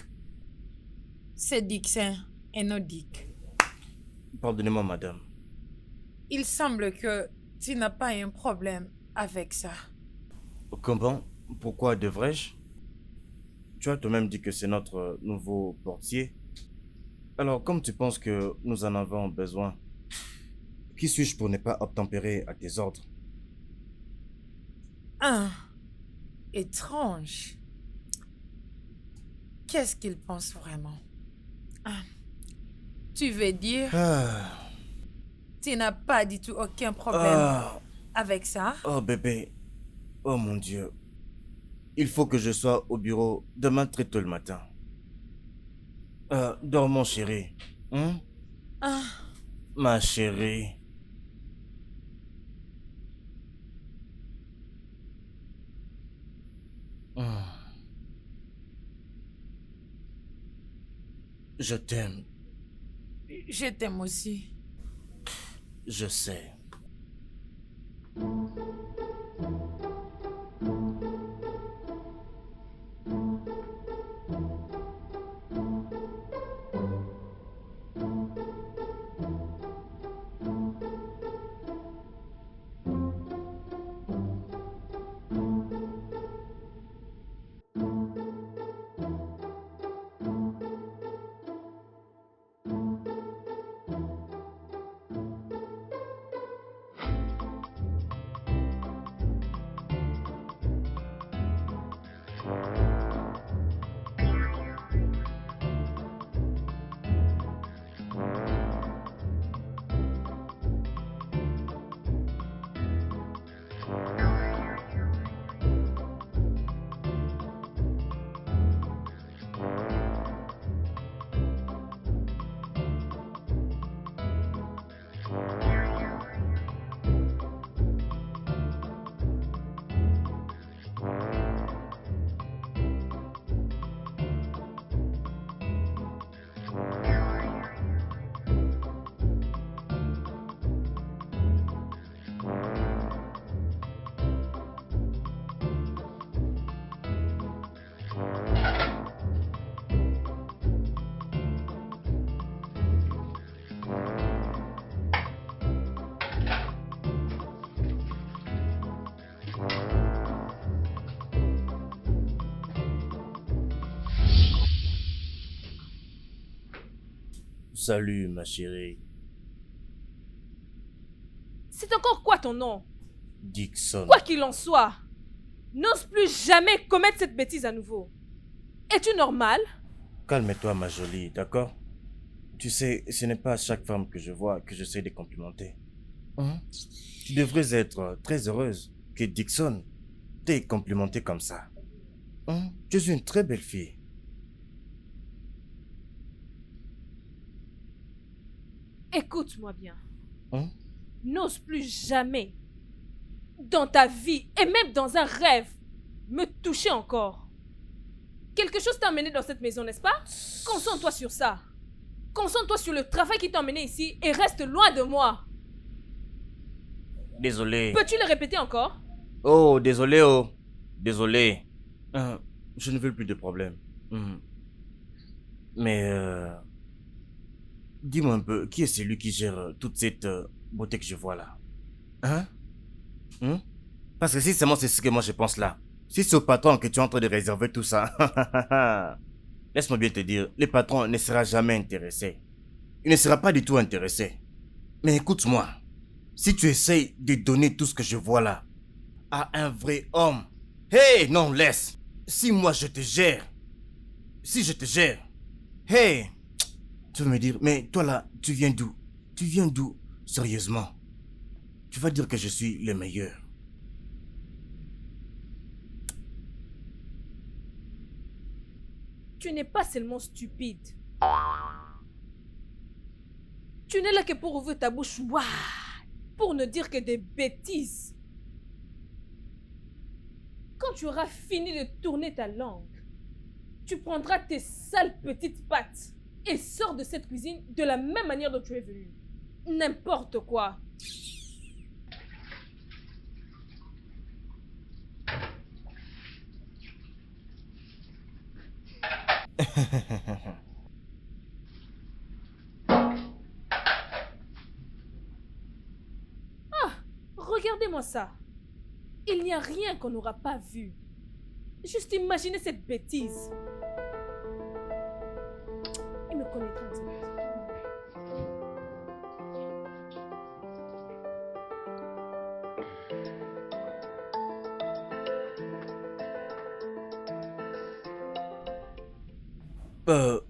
C'est Dixon et non Dick. Pardonnez-moi, madame. Il semble que tu n'as pas un problème avec ça. Comment? Pourquoi devrais-je? Tu as toi-même dit que c'est notre nouveau portier. Alors, comme tu penses que nous en avons besoin, qui suis-je pour ne pas obtempérer à tes ordres? Étrange. Qu'est-ce qu'il pense vraiment? Tu veux dire, tu n'as pas du tout aucun problème avec ça? Oh bébé, oh mon Dieu. Il faut que je sois au bureau demain très tôt le matin. Dors mon chéri. Ma chérie. Je t'aime, Je t'aime aussi. je sais. Salut, ma chérie. C'est encore quoi ton nom? Dixon. Quoi qu'il en soit, n'ose plus jamais commettre cette bêtise à nouveau. Es-tu normal? Calme-toi, ma jolie, d'accord? Tu sais, ce n'est pas à chaque femme que je vois que j'essaie de complimenter. Tu devrais être très heureuse que Dixon t'ait complimenté comme ça. Tu es une très belle fille. Écoute-moi bien. Hein? N'ose plus jamais, dans ta vie et même dans un rêve, me toucher encore. Quelque chose t'a amené dans cette maison, n'est-ce pas? Concentre-toi sur ça. Concentre-toi sur le travail qui t'a amené ici et reste loin de moi. désolé. Peux-tu le répéter encore? Oh, désolé, oh. Désolé. Je ne veux plus de problème. Mais, dis-moi un peu, qui est celui qui gère toute cette beauté que je vois là? Hein? Parce que si seulement c'est ce que moi je pense là, si c'est au patron que tu es en train de réserver tout ça, laisse-moi bien te dire, le patron ne sera jamais intéressé. Il ne sera pas du tout intéressé. Mais écoute-moi, si tu essayes de donner tout ce que je vois là à un vrai homme, hey, non, laisse. Si moi je te gère, si je te gère, hey, tu vas me dire, mais toi là, tu viens d'où? Tu viens d'où? Sérieusement. Tu vas dire que je suis le meilleur. Tu n'es pas seulement stupide. Tu n'es là que pour ouvrir ta bouche, ouah, pour ne dire que des bêtises. Quand tu auras fini de tourner ta langue, tu prendras tes sales petites pattes et sors de cette cuisine de la même manière dont tu es venu. N'importe quoi. Regardez-moi ça. Il n'y a rien qu'on n'aura pas vu. Juste imaginez cette bêtise. Il me connaîtra dans cette maison.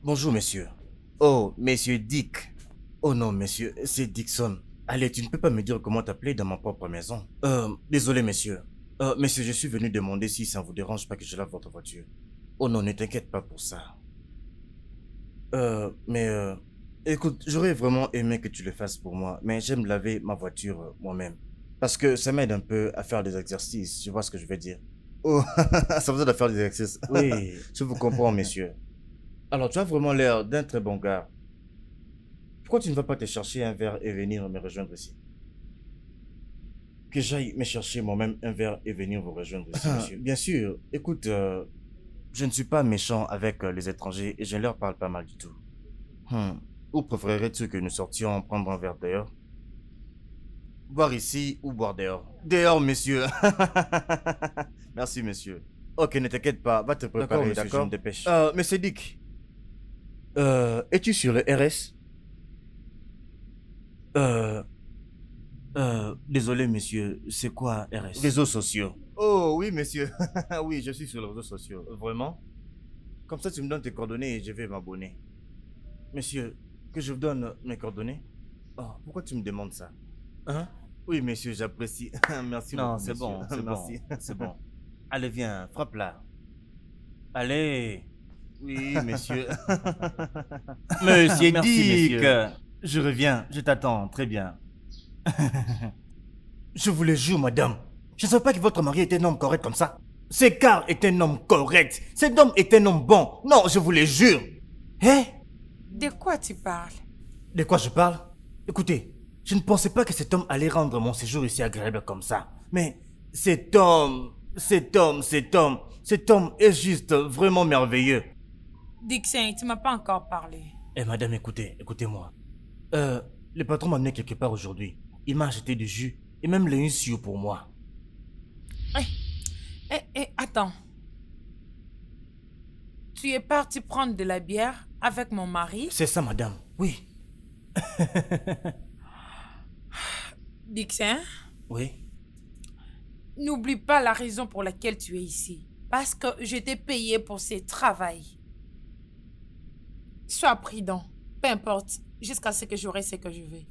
Bonjour, monsieur. Oh, monsieur Dick. Oh non, monsieur, c'est Dixon. Allez, tu ne peux pas me dire comment t'appeler dans ma propre maison. Désolé, monsieur. Monsieur, je suis venu demander si ça ne vous dérange pas que je lave votre voiture. Oh non, ne t'inquiète pas pour ça. Écoute, j'aurais vraiment aimé que tu le fasses pour moi, mais j'aime laver ma voiture moi-même. Parce que ça m'aide un peu à faire des exercices, tu vois ce que je veux dire. Oh, ça vous aide à faire des exercices. Oui, je vous comprends, monsieur. Alors, tu as vraiment l'air d'un très bon gars. Pourquoi tu ne vas pas te chercher un verre et venir me rejoindre ici? Que j'aille me chercher moi-même un verre et venir vous rejoindre ici, monsieur. Bien sûr. Écoute, je ne suis pas méchant avec les étrangers et je ne leur parle pas mal du tout. Ou préférerais-tu que nous sortions prendre un verre dehors? Boire ici ou boire dehors? Dehors, monsieur. Merci, monsieur. Ok, ne t'inquiète pas, va te préparer, d'accord? Je me dépêche. Monsieur Dick, es-tu sur le RS? Désolé, monsieur, c'est quoi RS? Réseaux sociaux. Oh, oui, monsieur. Oui, je suis sur les réseaux sociaux. Vraiment? Comme ça, tu me donnes tes coordonnées et je vais m'abonner. Monsieur, que je vous donne mes coordonnées? Oh, pourquoi tu me demandes ça? Hein? Oui, monsieur, j'apprécie. Merci beaucoup. Non, c'est bon, c'est bon. C'est bon. Allez, viens, frappe là. Allez. Oui, monsieur. Monsieur Dick. Monsieur. Je reviens, je t'attends, très bien. Je vous le jure, madame. Je ne savais pas que votre mari était un homme correct comme ça. C'est car est un homme correct. Cet homme est un homme bon. Non, je vous le jure. Hein? De quoi tu parles? De quoi je parle? Écoutez, je ne pensais pas que cet homme allait rendre mon séjour ici agréable comme ça. Mais cet homme est juste vraiment merveilleux. Dixon, tu m'as pas encore parlé. Eh madame, écoutez-moi. Le patron m'a amené quelque part aujourd'hui. Il m'a acheté du jus et même le sioux pour moi. Attends. Tu es parti prendre de la bière avec mon mari? C'est ça, madame. Oui. Dixon? Oui. N'oublie pas la raison pour laquelle tu es ici. Parce que je t'ai payé pour ce travail. Sois prudent. Peu importe. Jusqu'à ce que j'aurai ce que je veux.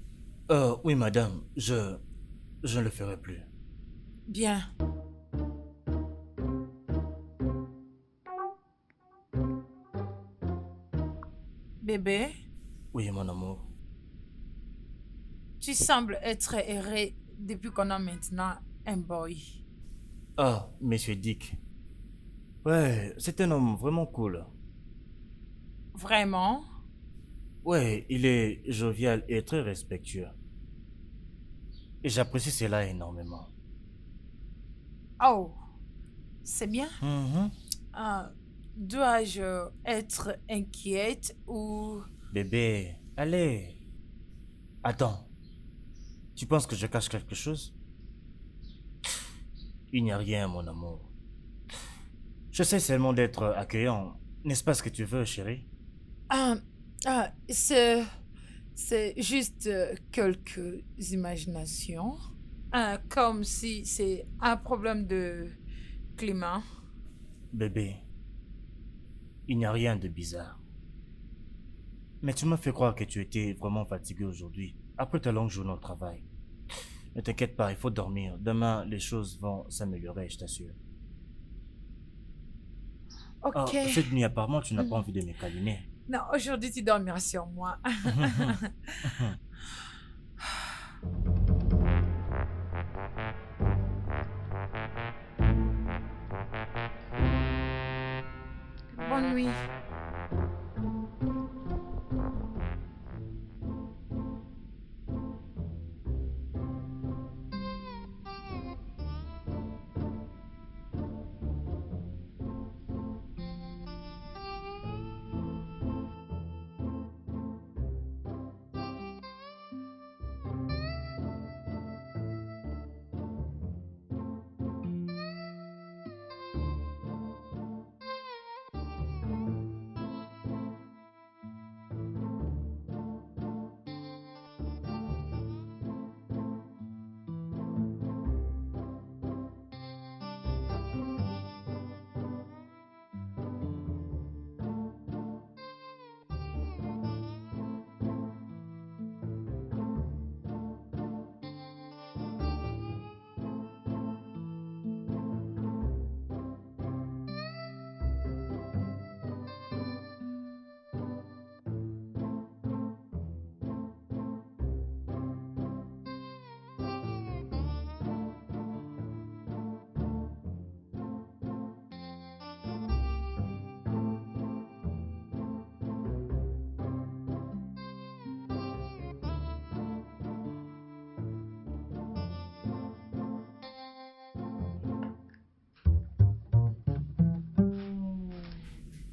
Oui, madame. Je ne le ferai plus. Bien. Bébé? Oui, mon amour. Tu sembles être erré depuis qu'on a maintenant un boy. Ah, monsieur Dick. Ouais, c'est un homme vraiment cool. Vraiment? Ouais, il est jovial et très respectueux. Et j'apprécie cela énormément. Oh, c'est bien. Mhm. Dois-je être inquiète ou... Bébé, allez. Attends, tu penses que je cache quelque chose? Il n'y a rien, mon amour. J'essaie seulement d'être accueillant. N'est-ce pas ce que tu veux, chérie? Ah, c'est juste quelques imaginations. Comme si c'est un problème de climat. Bébé, il n'y a rien de bizarre. Mais tu m'as fait croire que tu étais vraiment fatigué aujourd'hui, après ta longue journée au travail. Ne t'inquiète pas, il faut dormir. Demain, les choses vont s'améliorer, je t'assure. Ok. Cette nuit, apparemment, tu n'as pas envie de me câliner. Non, aujourd'hui, tu dormiras sur moi. Bonne nuit.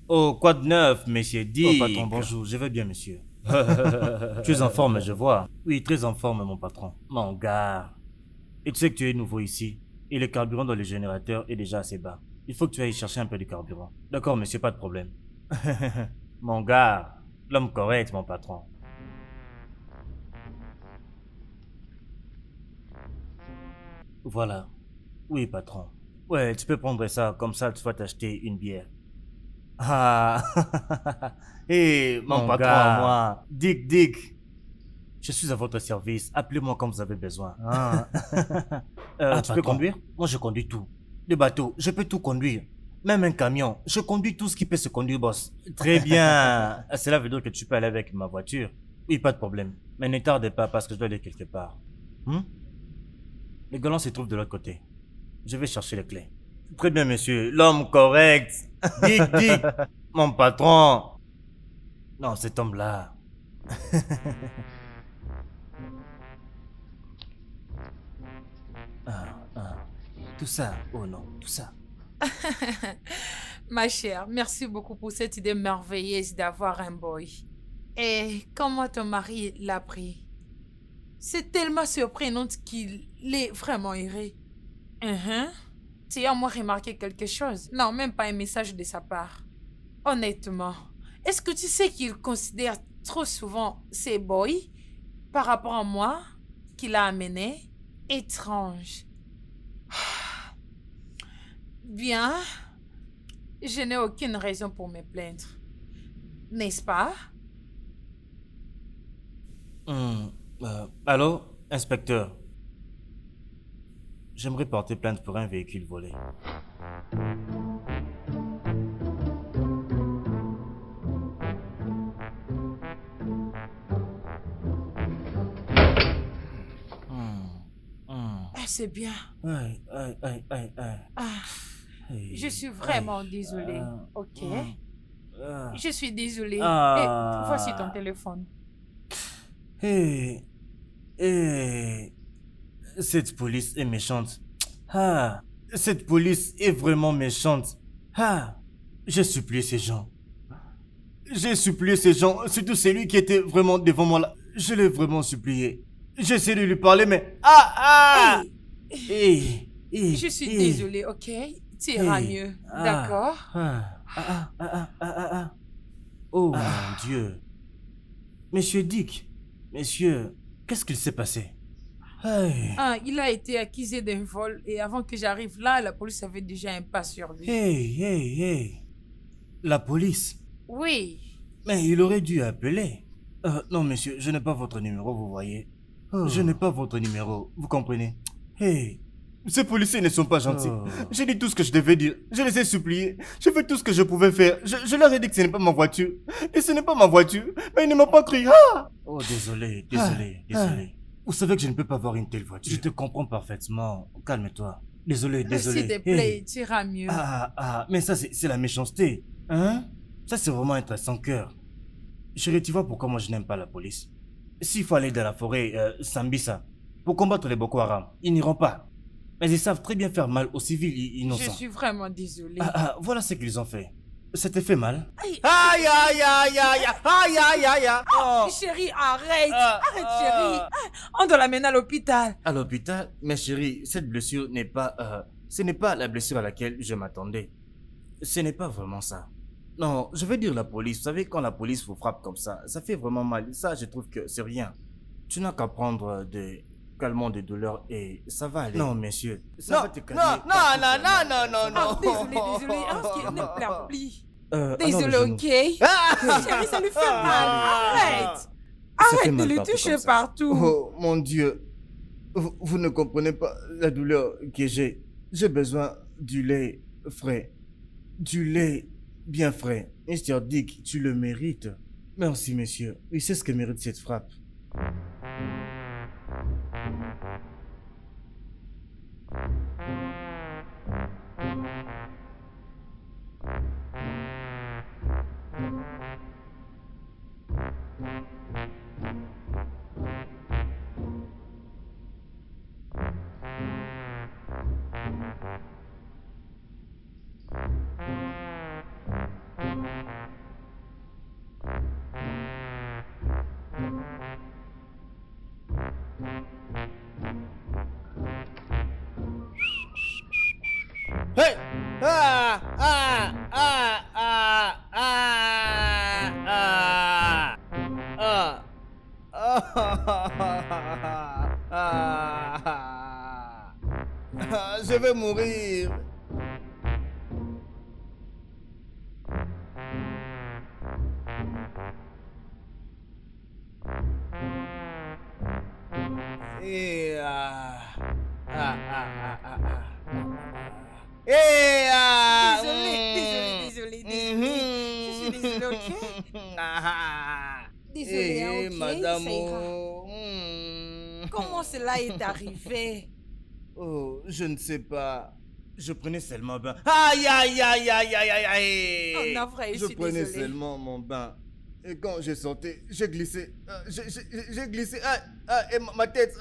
Oh, quoi de neuf, monsieur Dick? Oh, patron, bonjour, je vais bien, monsieur. Tu es en forme, je vois. Oui, très en forme, mon patron. Mon gars. Et tu sais que tu es nouveau ici. Et le carburant dans le générateur est déjà assez bas. Il faut que tu ailles chercher un peu de carburant. D'accord, monsieur, pas de problème. Mon gars, l'homme correct, mon patron. Voilà. Oui, patron. Ouais, tu peux prendre ça, comme ça tu vas t'acheter une bière. Ah, hé, mon patron, gars. moi, Dick, je suis à votre service. Appelez-moi quand vous avez besoin. Ah. Tu peux conduire? Moi, je conduis tout. Le bateau, je peux tout conduire. Même un camion, je conduis tout ce qui peut se conduire, boss. Très bien. Cela veut dire que tu peux aller avec ma voiture. Oui, pas de problème. Mais ne tarde pas parce que je dois aller quelque part. Le galant se trouve de l'autre côté. Je vais chercher les clés. Très bien, monsieur. L'homme correct. Dick, mon patron. Non, cet homme-là. Tout ça, oh non, tout ça. Ma chère, merci beaucoup pour cette idée merveilleuse d'avoir un boy. Et comment ton mari l'a pris? C'est tellement surprenant qu'il est vraiment heureux. Tu as moi remarqué quelque chose? Non, même pas un message de sa part. Honnêtement, est-ce que tu sais qu'il considère trop souvent ses boys par rapport à moi qu'il a amené? Étrange. Bien, je n'ai aucune raison pour me plaindre. N'est-ce pas? Allô, inspecteur. J'aimerais porter plainte pour un véhicule volé. C'est bien. Aïe. Je suis vraiment désolée. Ok. Je suis désolée. Ah. Et voici ton téléphone. cette police est méchante. Ah, cette police est vraiment méchante. Ah, j'ai supplié ces gens. J'ai supplié ces gens, surtout celui qui était vraiment devant moi là. Je l'ai vraiment supplié. J'ai essayé de lui parler, mais... Ah! Je suis désolée, ok? Tu iras mieux, d'accord? Oh mon Dieu. Monsieur Dick, monsieur, qu'est-ce qu'il s'est passé? Hey. Il a été accusé d'un vol et avant que j'arrive là, la police avait déjà un pas sur lui. Hey. La police? Oui. Mais il aurait dû appeler. Non, monsieur, je n'ai pas votre numéro, vous voyez. Je n'ai pas votre numéro, vous comprenez? Hey, ces policiers ne sont pas gentils. J'ai dit tout ce que je devais dire. Je les ai suppliés. J'ai fait tout ce que je pouvais faire. Je leur ai dit que ce n'est pas ma voiture. Et ce n'est pas ma voiture. Mais ils ne m'ont pas cru. Ah! Oh, désolé. Vous savez que je ne peux pas avoir une telle voiture. Je te comprends parfaitement. Calme-toi. Désolé. S'il te plaît, tu iras mieux. Mais ça, c'est la méchanceté. Hein? Ça, c'est vraiment être sans cœur. Chérie, tu vois pourquoi moi je n'aime pas la police? S'il faut aller dans la forêt, Sambisa, pour combattre les Boko Haram, ils n'iront pas. Mais ils savent très bien faire mal aux civils innocents. Je suis vraiment désolée. Voilà ce qu'ils ont fait. C'était fait mal. Aïe. Oh. Chérie, arrête. Arrête, chérie. On doit l'amener à l'hôpital. À l'hôpital? Mais chérie, cette blessure n'est pas... ce n'est pas la blessure à laquelle je m'attendais. Ce n'est pas vraiment ça. Non, je veux dire la police. Vous savez, quand la police vous frappe comme ça fait vraiment mal. Ça, je trouve que c'est rien. Tu n'as qu'à prendre des calmants de douleur et ça va aller. Non, monsieur. Ça va te calmer. Non. Désolée. Qu'il ne pleure plus. Désolée, ok? Chérie, ça lui fait mal. Arrête. Arrête de le toucher partout. Oh, mon Dieu. Vous ne comprenez pas la douleur que j'ai. J'ai besoin du lait frais. Du lait bien frais. Mr. Dick, tu le mérites. Merci, monsieur. Oui, c'est ce que mérite cette frappe. Hey! Je vais mourir. Désolée. Je suis désolée, ok? Désolée, ok? Madame. Ça ira. Comment cela est arrivé? Oh, je ne sais pas. Je prenais seulement un bain. Oh, navré, je Je suis prenais désolée. seulement mon bain. Et quand j'ai sauté, j'ai glissé. J'ai glissé. Et ma tête.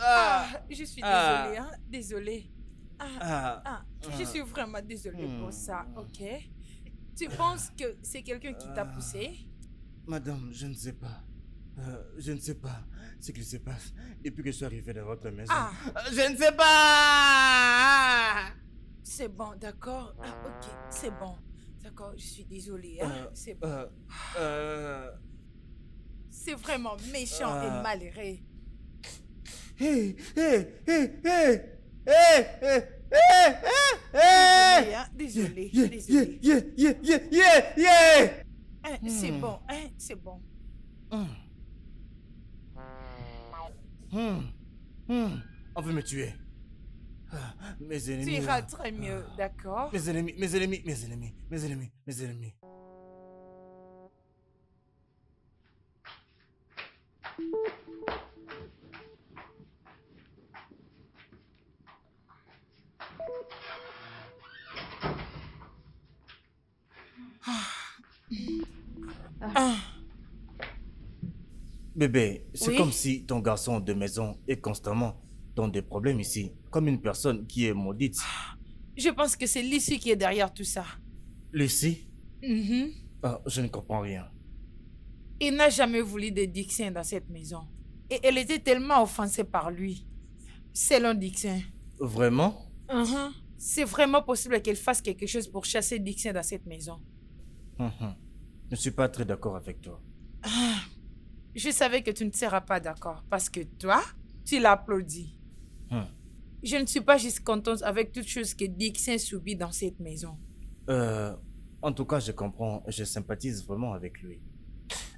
Je suis désolée, hein? Désolée. Ah. Je suis vraiment désolée pour ça, ok? Tu penses que c'est quelqu'un qui t'a poussé? Madame, je ne sais pas. Je ne sais pas ce qui se passe depuis que je suis arrivé dans votre maison. Je ne sais pas. C'est bon, d'accord? Ok, c'est bon. D'accord, je suis désolée, hein? C'est bon. C'est vraiment méchant et malheureux. Désolée, hein? Désolée. C'est bon, hein? C'est bon. On veut me tuer. Mes ennemis. Tu iras très mieux, d'accord? Mes ennemis. Bébé, c'est Oui? comme si ton garçon de maison est constamment dans des problèmes ici, comme une personne qui est maudite. Je pense que c'est Lucie qui est derrière tout ça. Lucie? Mhm. Ah, je ne comprends rien. Il n'a jamais voulu de Dixon dans cette maison. Et elle était tellement offensée par lui. Selon Dixon. Vraiment? C'est vraiment possible qu'elle fasse quelque chose pour chasser Dixon dans cette maison. Je ne suis pas très d'accord avec toi. Je savais que tu ne seras pas d'accord parce que toi, tu l'applaudis. Je ne suis pas juste contente avec toutes choses que Dixon subit dans cette maison. En tout cas, je comprends et je sympathise vraiment avec lui.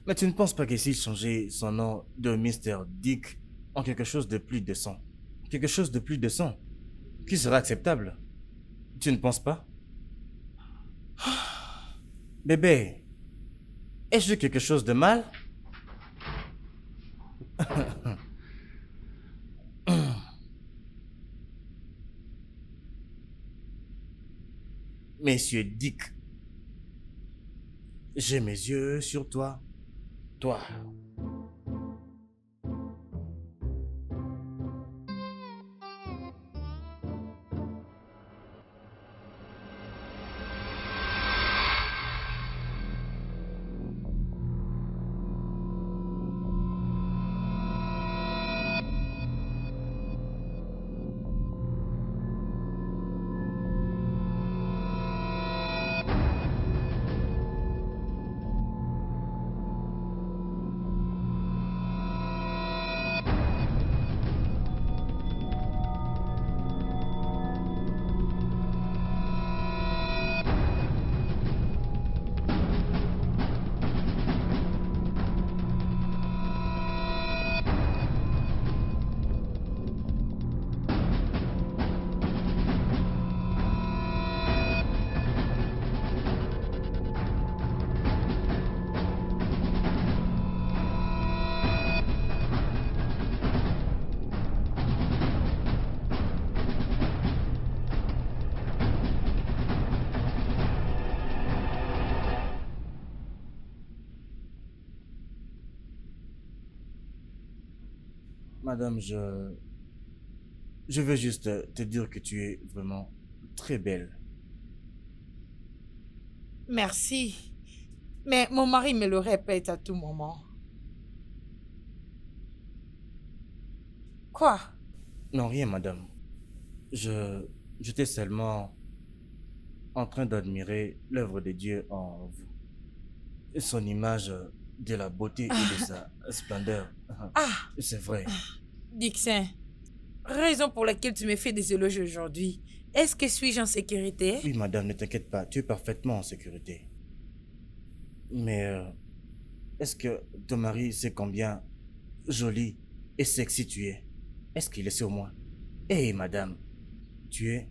Mais tu ne penses pas qu'essayer de changer son nom de Mr. Dick en quelque chose de plus décent? Quelque chose de plus décent qui sera acceptable? Tu ne penses pas? Bébé, ai-je vu quelque chose de mal? Monsieur Dick, j'ai mes yeux sur toi. Toi. Madame, je veux juste te dire que tu es vraiment très belle. Merci. Mais mon mari me le répète à tout moment. Quoi? Non, rien, madame. J'étais seulement en train d'admirer l'œuvre de Dieu en vous. Son image de la beauté et de sa splendeur. Ah, C'est vrai. Dixon, raison pour laquelle tu me fais des éloges aujourd'hui. Est-ce que suis-je en sécurité? Oui, madame, ne t'inquiète pas, tu es parfaitement en sécurité. Mais est-ce que ton mari sait combien jolie et sexy tu es? Est-ce qu'il est sur moi? Hé, madame, tu es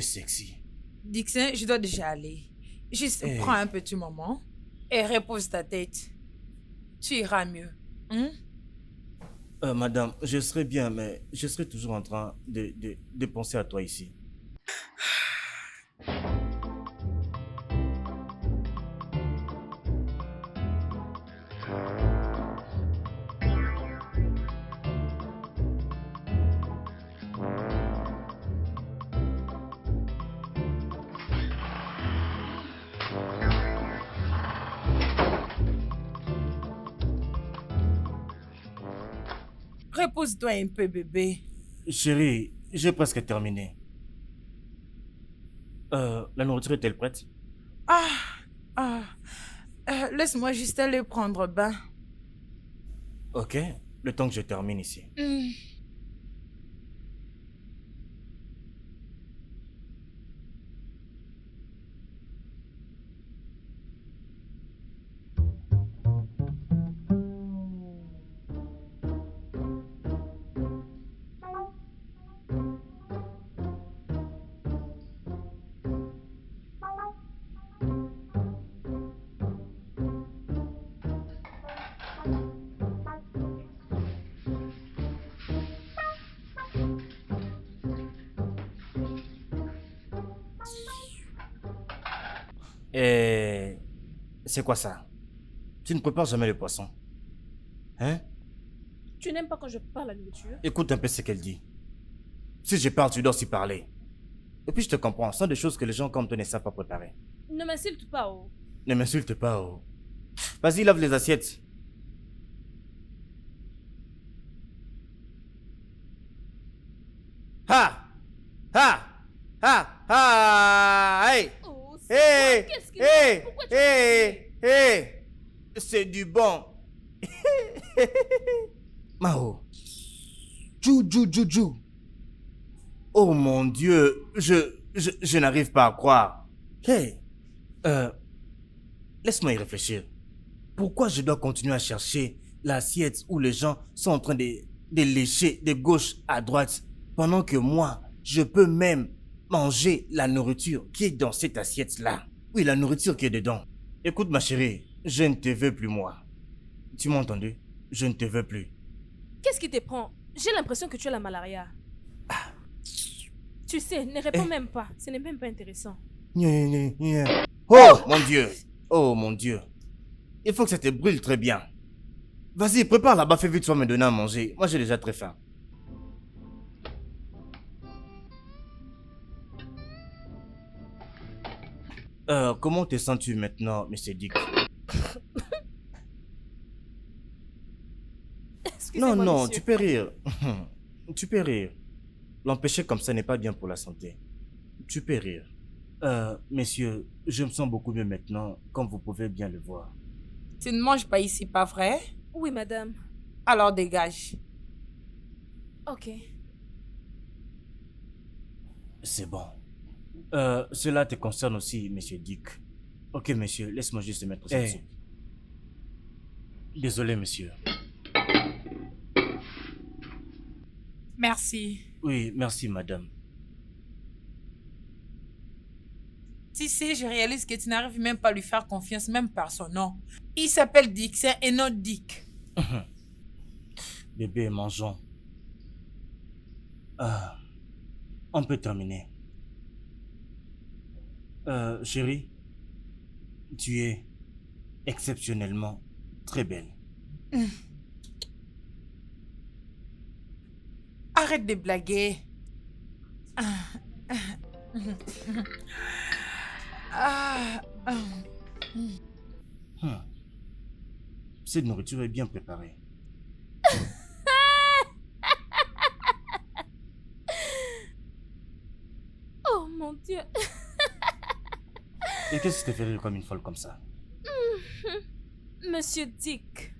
sexy. Dixon, je dois déjà aller. Juste Hey. prends un petit moment et repose ta tête. Tu iras mieux. Hein? Madame, je serai bien, mais je serai toujours en train de penser à toi ici. Repose-toi un peu, bébé. Chérie, j'ai presque terminé. La nourriture est-elle prête? Ah, ah. Laisse-moi juste aller prendre bain. Ok, le temps que je termine ici. Et c'est quoi ça? Tu ne prépares jamais le poisson? Hein? Tu n'aimes pas quand je parle à la nourriture? Écoute un peu ce qu'elle dit. Si je parle, tu dois aussi parler. Et puis je te comprends, ce sont des choses que les gens comme toi ne savent pas préparer. Ne m'insulte pas, oh. Ne m'insulte pas, oh. Vas-y, lave les assiettes. Ha! Ha! Ha! Ha! Hey! Oh, c'est Hey! quoi? Qu'est-ce qu'il Hey! a? Pourquoi tu Hey! Hey! C'est du bon. Mao. Jou. Oh mon Dieu, je n'arrive pas à croire. Hey! Laisse-moi y réfléchir. Pourquoi je dois continuer à chercher l'assiette où les gens sont en train de lécher de gauche à droite pendant que moi, je peux même manger la nourriture qui est dans cette assiette-là? Oui, la nourriture qui est dedans. Écoute ma chérie, je ne te veux plus moi. Tu m'as entendu? Je ne te veux plus. Qu'est-ce qui te prend? J'ai l'impression que tu as la malaria. Tu sais, ne réponds même pas. Ce n'est même pas intéressant. Oh mon Dieu! Oh mon Dieu! Il faut que ça te brûle très bien. Vas-y, prépare là-bas, fais vite, tu vas me donner à manger. Moi, j'ai déjà très faim. Comment te sens-tu maintenant, monsieur Dick? Excusez-moi, Non, monsieur. tu peux rire. Tu peux rire. L'empêcher comme ça n'est pas bien pour la santé. Tu peux rire. Messieurs, je me sens beaucoup mieux maintenant, comme vous pouvez bien le voir. Tu ne manges pas ici, pas vrai? Oui, madame. Alors dégage. Ok. C'est bon. Cela te concerne aussi, monsieur Dick. Ok, monsieur, laisse-moi juste mettre cette soupe. Désolé, monsieur. Merci. Oui, merci, madame. Tu sais, je réalise que tu n'arrives même pas à lui faire confiance, même par son nom. Il s'appelle Dick, c'est un autre Dick. Bébé, mangeons. On peut terminer. Chérie, tu es exceptionnellement très belle. Arrête de blaguer. Cette nourriture est bien préparée. Oh mon Dieu. Et qu'est-ce qui te fait rire comme une folle comme ça? Monsieur Dick.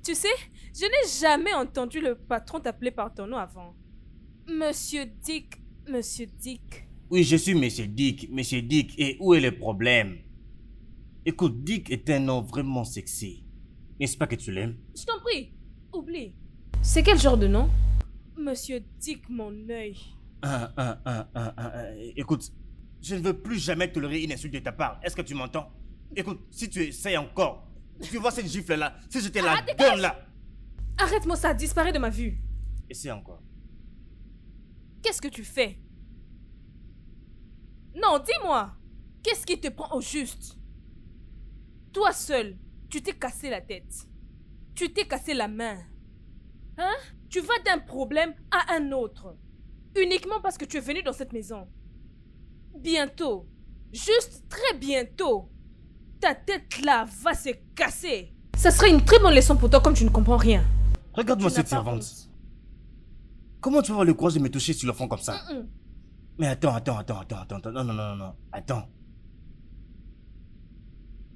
Tu sais, je n'ai jamais entendu le patron t'appeler par ton nom avant. Monsieur Dick, Monsieur Dick. Oui, je suis Monsieur Dick. Monsieur Dick, et où est le problème? Écoute, Dick est un nom vraiment sexy. N'est-ce pas que tu l'aimes? Je t'en prie, oublie. C'est quel genre de nom? Monsieur Dick, mon œil. Écoute, je ne veux plus jamais tolérer une insulte de ta part. Est-ce que tu m'entends? Écoute, si tu essayes encore, tu vois cette gifle-là, si je te la donne là. Arrête-moi ça, disparaît de ma vue. Essaye encore. Qu'est-ce que tu fais? Non, dis-moi. Qu'est-ce qui te prend au juste? Toi seul, tu t'es cassé la tête. Tu t'es cassé la main. Hein? Tu vas d'un problème à un autre. Uniquement parce que tu es venu dans cette maison. Bientôt, juste très bientôt, ta tête là va se casser. Ça serait une très bonne leçon pour toi comme tu ne comprends rien. Regarde-moi Tu cette n'as pas servante. honte. Comment tu vas avoir le courage de me toucher sur le front comme ça? Mm-mm. Mais attends. Non. Attends.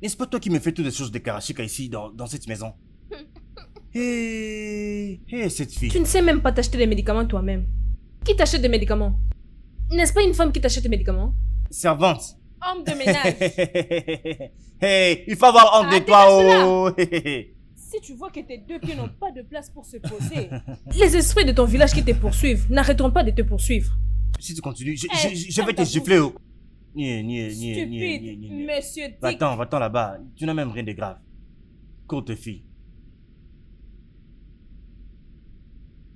N'est-ce pas toi qui me fais toutes les choses de Karachika ici, dans cette maison? Hé, cette fille. Tu ne sais même pas t'acheter des médicaments toi-même. Qui t'achète des médicaments? N'est-ce pas une femme qui t'achète des médicaments? Servante. Homme de ménage. Hey, il faut avoir honte de toi, oh. Si tu vois que tes deux pieds n'ont pas de place pour se poser, les esprits de ton village qui te poursuivent n'arrêteront pas de te poursuivre. Si tu continues, je ferme vais te ta gifler, oh. Stupide, monsieur Dick. Va-t'en là-bas. Tu n'as même rien de grave. Courte fille.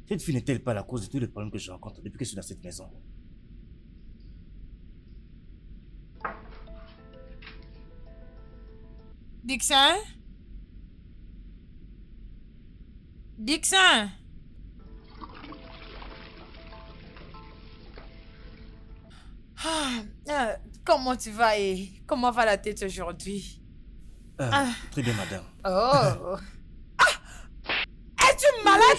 Cette fille n'est-elle pas la cause de tous les problèmes que je rencontre depuis que je suis dans cette maison? Dixon? Dixon? Comment tu vas et comment va la tête aujourd'hui? Très bien, madame. Oh! Es-tu malade?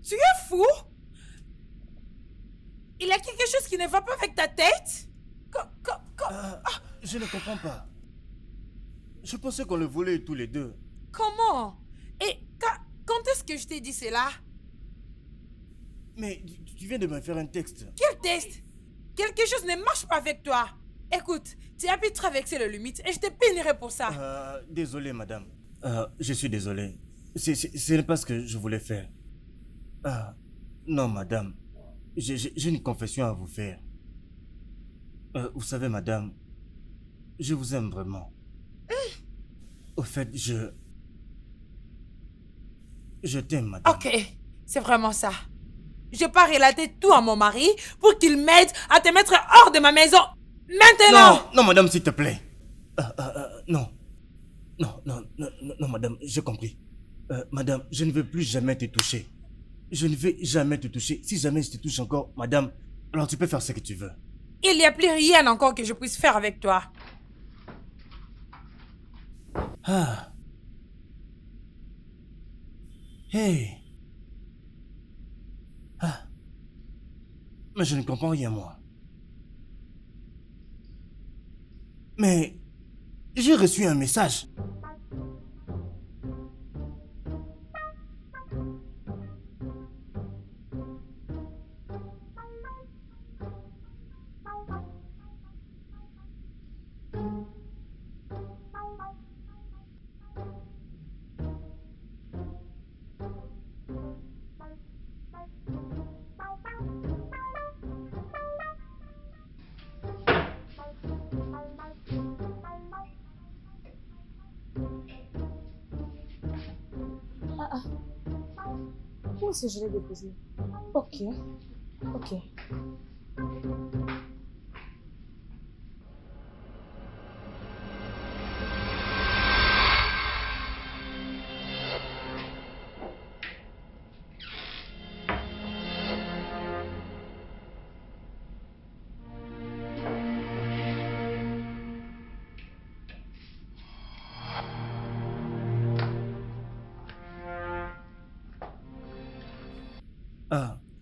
Tu es fou? Il y a quelque chose qui ne va pas avec ta tête? Je ne comprends pas. Je pensais qu'on le volait tous les deux. Comment? Et quand est-ce que je t'ai dit cela? Mais tu viens de me faire un texte. Quel test? Quelque chose ne marche pas avec toi. Écoute, tu as pu traverser les limites et je te pénirai pour ça. Désolé, madame. Je suis désolé. Ce n'est pas ce que je voulais faire. Non, madame. J'ai une confession à vous faire. Vous savez, madame, je vous aime vraiment. Au fait, je t'aime, madame. Ok, c'est vraiment ça. Je pars relater tout à mon mari pour qu'il m'aide à te mettre hors de ma maison. Maintenant! Non, madame, s'il te plaît. Non. Non, madame, j'ai compris. Madame, je ne veux plus jamais te toucher. Je ne vais jamais te toucher. Si jamais je te touche encore, madame, alors tu peux faire ce que tu veux. Il n'y a plus rien encore que je puisse faire avec toi. Hey. Mais je ne comprends rien, moi. Mais j'ai reçu un message. Où est-ce que je l'ai déposé? Ok.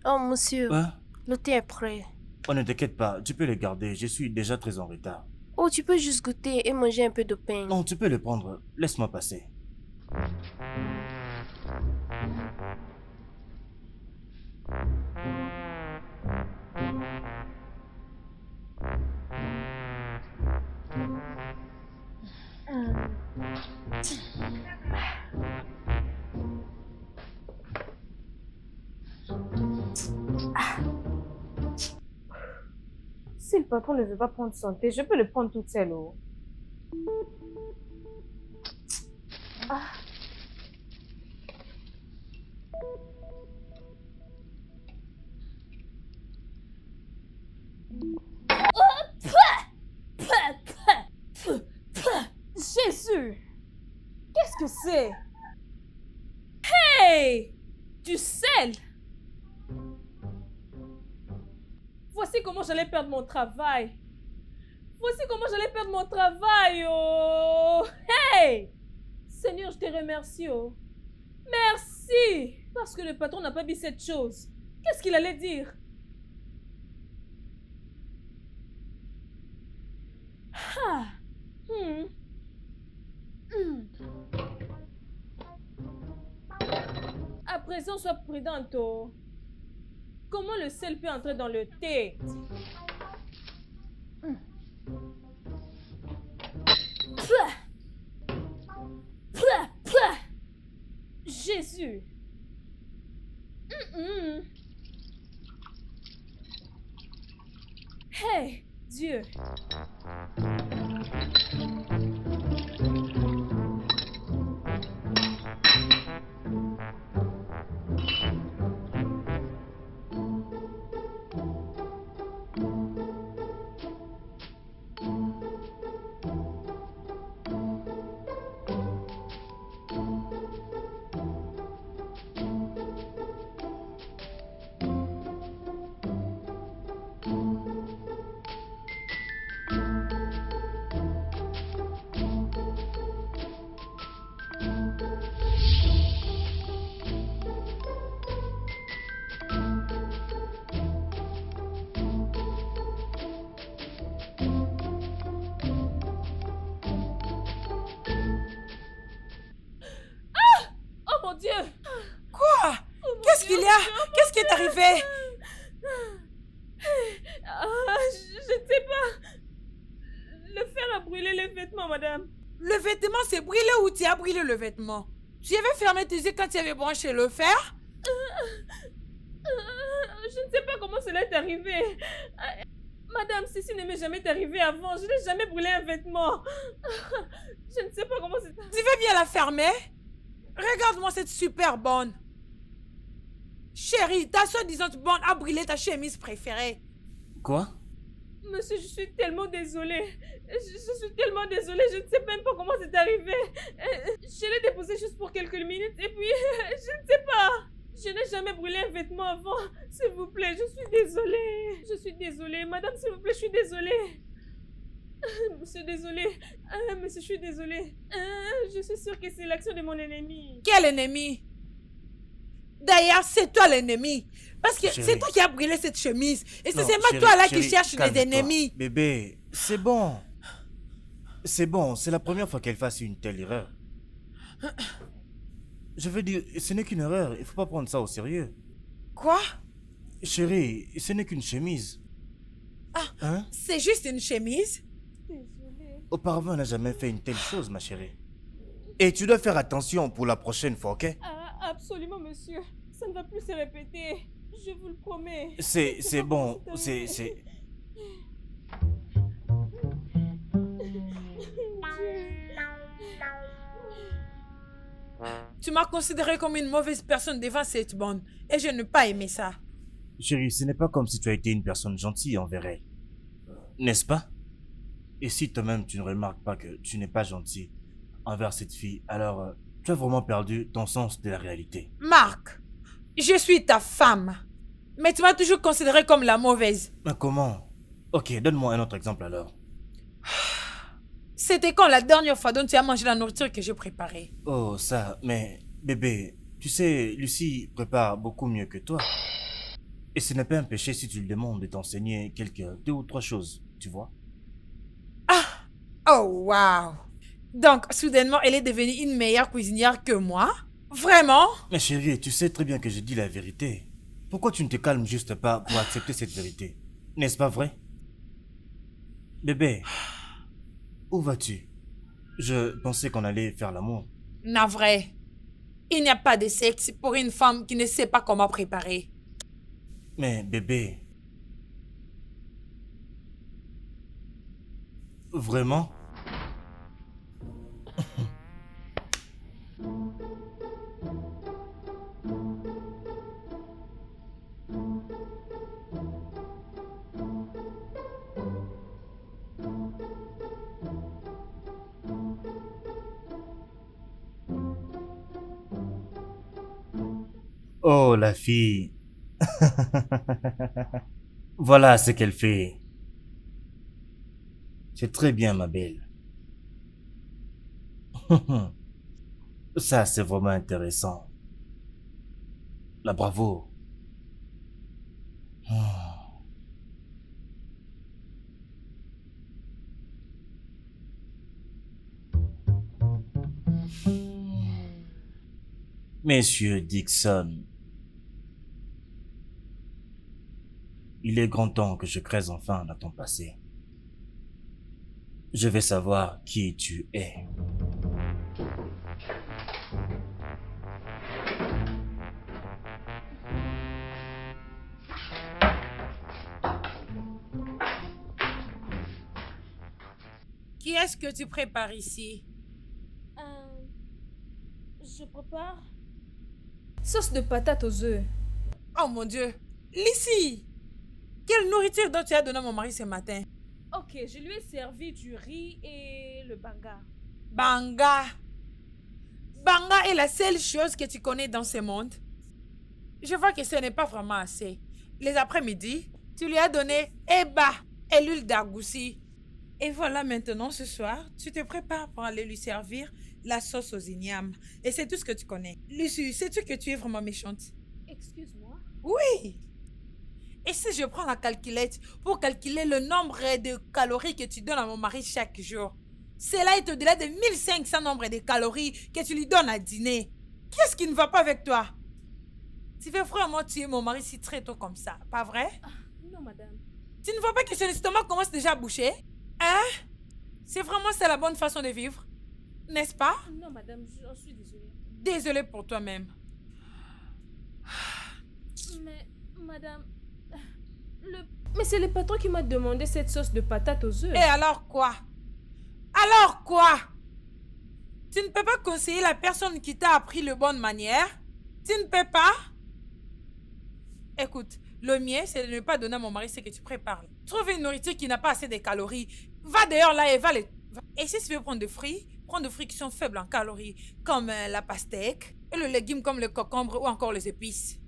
Oh, monsieur, Hein? le thé est prêt. Oh, ne t'inquiète pas, tu peux le garder. Je suis déjà très en retard. Oh, tu peux juste goûter et manger un peu de pain. Non, tu peux le prendre. Laisse-moi passer. Si le patron ne veut pas prendre son thé, je peux le prendre toute seule. Oh. Jésus! Qu'est-ce que c'est? Hey! Du sel! Voici comment j'allais perdre mon travail. Oh! Hey! Seigneur, je te remercie. Oh. Merci! Parce que le patron n'a pas vu cette chose. Qu'est-ce qu'il allait dire? À présent, sois prudente. Oh. Comment le sel peut entrer dans le thé? Jésus! Hey, Dieu! Julia, qu'est-ce qui est arrivé? Je ne sais pas. Le fer a brûlé les vêtements, madame. Le vêtement s'est brûlé ou tu as brûlé le vêtement? Tu avais fermé tes yeux quand tu avais branché le fer? Je ne sais pas comment cela est arrivé. Madame, ceci ne m'est jamais arrivé avant. Je n'ai jamais brûlé un vêtement. Je ne sais pas comment c'est arrivé. Tu veux bien la fermer? Regarde-moi cette super bonne. Chérie, ta soi-disant bonne a brûlé ta chemise préférée. Quoi? Monsieur, je suis tellement désolée. Je suis tellement désolée. Je ne sais même pas comment c'est arrivé. Je l'ai déposé juste pour quelques minutes et puis je ne sais pas. Je n'ai jamais brûlé un vêtement avant. S'il vous plaît, je suis désolée. Je suis désolée. Madame, s'il vous plaît, je suis désolée. Monsieur, désolé. Monsieur, je suis désolée. Je suis sûre que c'est l'action de mon ennemi. Quel ennemi? D'ailleurs, c'est toi l'ennemi. Parce que Chérie. c'est toi qui as brûlé cette chemise. Et Non, c'est seulement chérie, toi là qui chérie, cherches des calme-toi. ennemis. Bébé, c'est bon. C'est bon, c'est la première fois qu'elle fasse une telle erreur. Je veux dire, ce n'est qu'une erreur, il faut pas prendre ça au sérieux. Quoi? Chérie, ce n'est qu'une chemise. Ah. Hein? C'est juste une chemise? Désolée. Auparavant, on n'a jamais fait une telle chose, ma chérie. Et tu dois faire attention pour la prochaine fois, ok? Absolument, monsieur. Ça ne va plus se répéter. Je vous le promets. C'est pas bon, comment c'est arrivé. c'est... Tu m'as considéré comme une mauvaise personne devant cette bande. Et je n'ai pas aimé ça. Chérie, ce n'est pas comme si tu as été une personne gentille envers elle. N'est-ce pas? Et si toi-même tu ne remarques pas que tu n'es pas gentil envers cette fille, alors tu as vraiment perdu ton sens de la réalité. Marc, je suis ta femme. Mais tu m'as toujours considéré comme la mauvaise. Mais comment? Ok, donne-moi un autre exemple alors. C'était quand la dernière fois dont tu as mangé la nourriture que j'ai préparée? Oh, ça, mais bébé, tu sais, Lucie prépare beaucoup mieux que toi. Et ce n'est pas un péché si tu lui demandes de t'enseigner deux ou trois choses, tu vois? Ah! Oh, wow! Donc, soudainement, elle est devenue une meilleure cuisinière que moi? Vraiment? Mais chérie, tu sais très bien que je dis la vérité. Pourquoi tu ne te calmes juste pas pour accepter cette vérité? N'est-ce pas vrai? Bébé, où vas-tu? Je pensais qu'on allait faire l'amour. Navré. Il n'y a pas de sexe pour une femme qui ne sait pas comment préparer. Mais bébé... Vraiment? Oh, la fille. Voilà ce qu'elle fait. C'est très bien, ma belle. Ça, c'est vraiment intéressant. La bravo. Monsieur Dixon, il est grand temps que je creuse enfin dans ton passé. Je vais savoir qui tu es. Qui est-ce que tu prépares ici? Je prépare sauce de patates aux œufs. Oh mon Dieu! Lucie! Quelle nourriture dont tu as donné à mon mari ce matin? Ok, je lui ai servi du riz et le banga. Banga! Banga est la seule chose que tu connais dans ce monde. Je vois que ce n'est pas vraiment assez. Les après-midi, tu lui as donné eba et l'huile d'argousi. Et voilà maintenant, ce soir, tu te prépares pour aller lui servir la sauce aux ignames. Et c'est tout ce que tu connais. Lucie, sais-tu que tu es vraiment méchante? Excuse-moi. Oui! Et si je prends la calculette pour calculer le nombre de calories que tu donnes à mon mari chaque jour, cela est au-delà de 1500 nombres de calories que tu lui donnes à dîner. Qu'est-ce qui ne va pas avec toi? Tu veux vraiment tuer mon mari si très tôt comme ça, pas vrai? Non, madame. Tu ne vois pas que son estomac commence déjà à boucher? Hein? C'est vraiment ça la bonne façon de vivre? N'est-ce pas? Non, madame, j'en suis désolée. Désolée pour toi-même. Mais, madame, mais c'est le patron qui m'a demandé cette sauce de patate aux œufs. Et alors quoi? Alors quoi? Tu ne peux pas conseiller la personne qui t'a appris les bonnes manières? Tu ne peux pas? Écoute, le mien, c'est de ne pas donner à mon mari ce que tu prépares. Trouve une nourriture qui n'a pas assez de calories. Va dehors là et va les... Et si tu veux prendre des fruits, prends des fruits qui sont faibles en calories, comme la pastèque, et le légume comme le concombre ou encore les épices.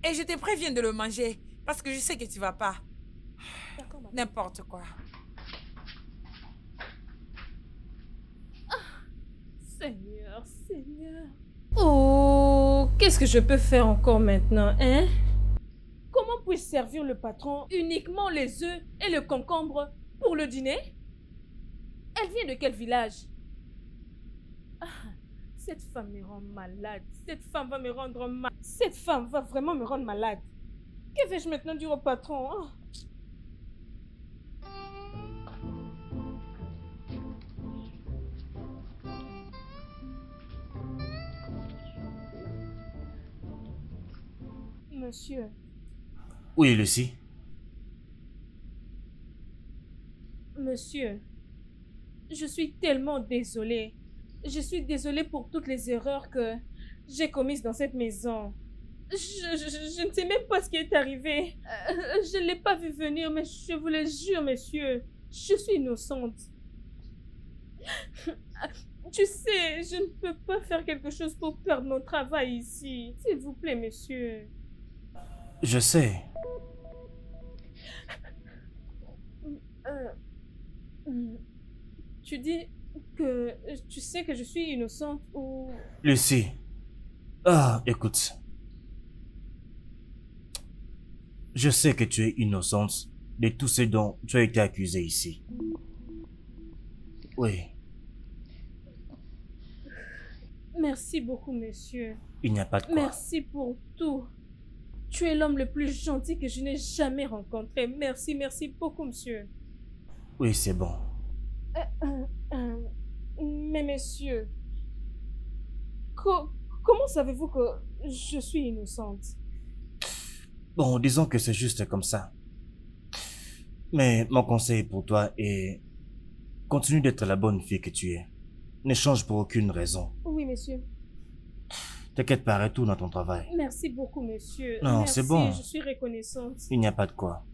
Et je te préviens de le manger, parce que je sais que tu vas pas. D'accord, madame. N'importe quoi. Seigneur, Seigneur. Oh, qu'est-ce que je peux faire encore maintenant, hein? Comment puis-je servir le patron uniquement les œufs et le concombre pour le dîner? Elle vient de quel village? Ah, cette femme me rend malade. Cette femme va me rendre malade. Cette femme va vraiment me rendre malade. Que vais-je maintenant dire au patron? Oh. Monsieur, Oui, Lucie. monsieur, je suis tellement désolée. Je suis désolée pour toutes les erreurs que j'ai commises dans cette maison. Je ne sais même pas ce qui est arrivé. Je ne l'ai pas vu venir, mais je vous le jure, monsieur, je suis innocente. Tu sais, je ne peux pas faire quelque chose pour perdre mon travail ici. S'il vous plaît, monsieur. Je sais. Tu dis que tu sais que je suis innocente ou... Lucie. Ah, écoute. Je sais que tu es innocente de tout ce dont tu as été accusée ici. Oui, Merci beaucoup, monsieur. il n'y a pas de quoi. Merci pour tout. Tu es l'homme le plus gentil que je n'ai jamais rencontré. Merci, merci beaucoup, monsieur. Oui, c'est bon. Mais monsieur, comment savez-vous que je suis innocente? Bon, disons que c'est juste comme ça. Mais mon conseil pour toi est... Continue d'être la bonne fille que tu es. Ne change pour aucune raison. Oui, monsieur. T'inquiète pas, retourne dans ton travail. Merci beaucoup, monsieur. Non, Merci, c'est bon. je suis reconnaissante. Il n'y a pas de quoi.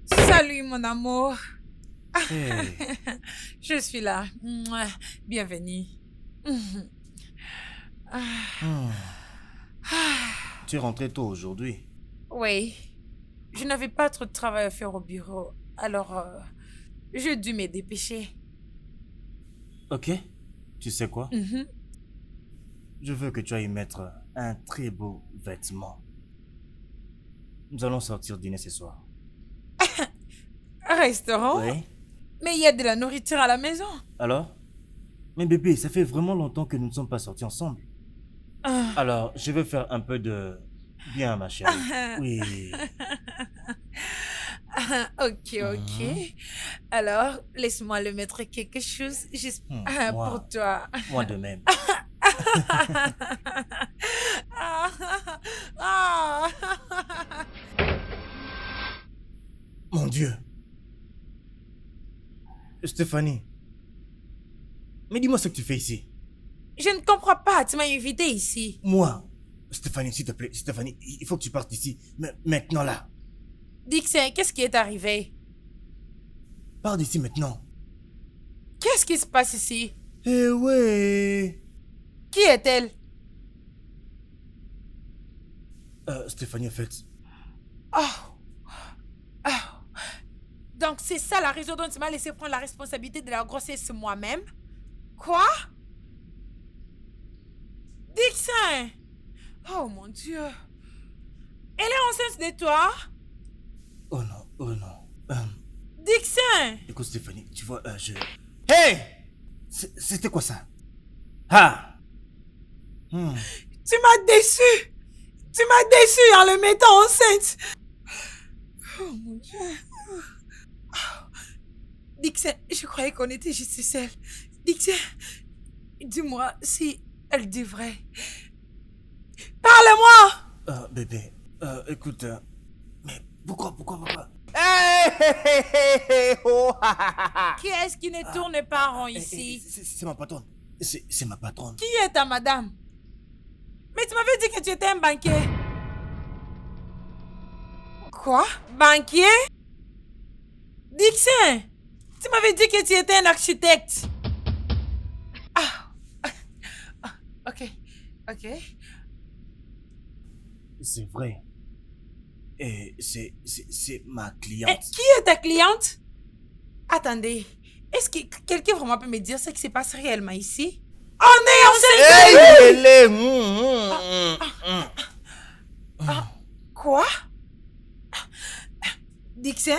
Salut mon amour. Hey. Je suis là. Mouah. Bienvenue. Hmm. Tu es rentré tôt aujourd'hui. Oui. Je n'avais pas trop de travail à faire au bureau. Alors, j'ai dû me dépêcher. Ok. Tu sais quoi? Mhm. Je veux que tu ailles mettre un très beau vêtement. Nous allons sortir dîner ce soir. Restaurant? Oui. Mais il y a de la nourriture à la maison. Alors? Mais bébé, ça fait vraiment longtemps que nous ne sommes pas sortis ensemble. Ah. Alors, je vais faire un peu de... Bien, ma chérie. Oui. Ok, ok. Alors, laisse-moi le mettre quelque chose juste Moi. pour toi. Moi de même. Mon Dieu. Stéphanie. Mais dis-moi ce que tu fais ici. Je ne comprends pas, tu m'as invité ici. Moi. Stéphanie, s'il te plaît. Stéphanie, il faut que tu partes d'ici. Maintenant là. Dixon, qu'est-ce qui est arrivé? pars d'ici maintenant. Qu'est-ce qui se passe ici? Eh ouais. Qui est-elle? Stéphanie, en fait. Oh. Oh. Donc c'est ça la raison dont tu m'as laissé prendre la responsabilité de la grossesse moi-même? Quoi? Dixon! Oh mon Dieu! Elle est enceinte de toi? Oh non, oh non. Dixon! Écoute, Stéphanie, tu vois, Hey! C'était quoi ça? Ah! Tu m'as déçu! Tu m'as déçu en le mettant enceinte! Oh mon Dieu! Dixon, je croyais qu'on était juste seul. Dixon, dis-moi si elle dit vrai. Parle-moi! Bébé, écoute, mais pourquoi? Hey, hey, hey, hey, hey, oh, ha, ha, ha, ha. Qui est-ce qui ne tourne pas rond ici? C'est ma patronne. C'est ma patronne. Qui est ta madame? Mais tu m'avais dit que tu étais un banquier. Quoi? Banquier? Dixon, tu m'avais dit que tu étais un architecte. Ah, ok. C'est vrai. Et c'est ma cliente. Qui est ta cliente? Attendez, est-ce que quelqu'un vraiment peut me dire ce qui se passe réellement ici? On est enceinte! Quoi? Dixon?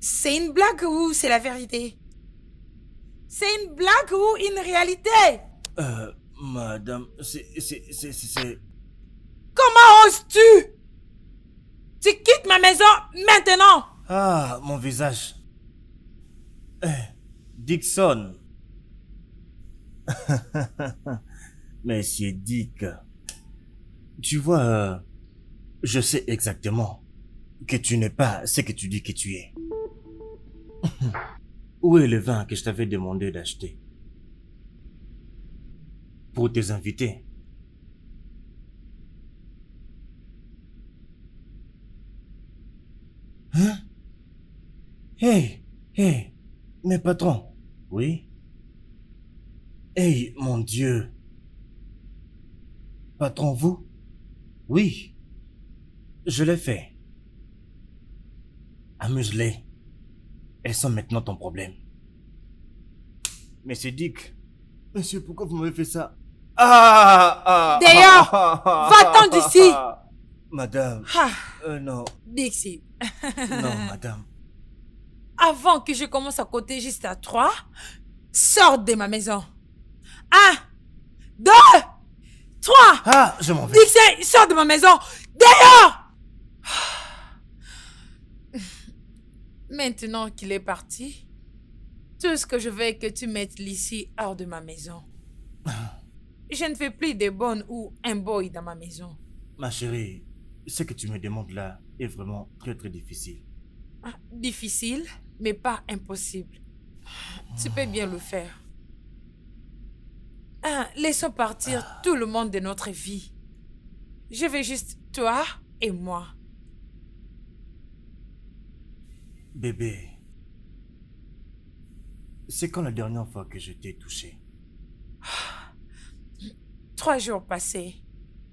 C'est une blague ou c'est la vérité? C'est une blague ou une réalité? Madame, c'est... Comment oses-tu? Tu quittes ma maison maintenant! Ah, mon visage. Dixon. Monsieur Dick. Tu vois, je sais exactement que tu n'es pas ce que tu dis que tu es. Où est le vin que je t'avais demandé d'acheter? Pour tes invités. Hein? Hey, mes patrons. Oui? Hey, mon Dieu. Patron, vous? Oui. Je l'ai fait. Amuse-les. Elles sont maintenant ton problème. Monsieur Dick. Monsieur, pourquoi vous m'avez fait ça? D'ailleurs, va-t'en d'ici! Madame. Ah, Non. Dixie. Non, madame. Avant que je commence à compter jusqu'à 3, sors de ma maison. 1, 2, 3. Ah, je m'en vais. Dixie, sors de ma maison. D'ailleurs! Maintenant qu'il est parti, tout ce que je veux est que tu mettes Lissy hors de ma maison. Je ne fais plus de bonnes ou un boy dans ma maison. Ma chérie, ce que tu me demandes là est vraiment très très difficile. Difficile, mais pas impossible. Tu peux bien le faire. Laissons partir tout le monde de notre vie. Je veux juste toi et moi. Bébé, c'est quand la dernière fois que je t'ai touché? 3 jours passés.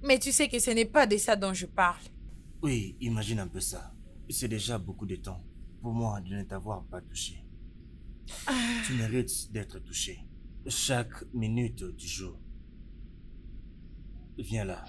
Mais tu sais que ce n'est pas de ça dont je parle. Oui, imagine un peu ça. C'est déjà beaucoup de temps pour moi de ne t'avoir pas touché. Tu mérites d'être touché. Chaque minute du jour. Viens là.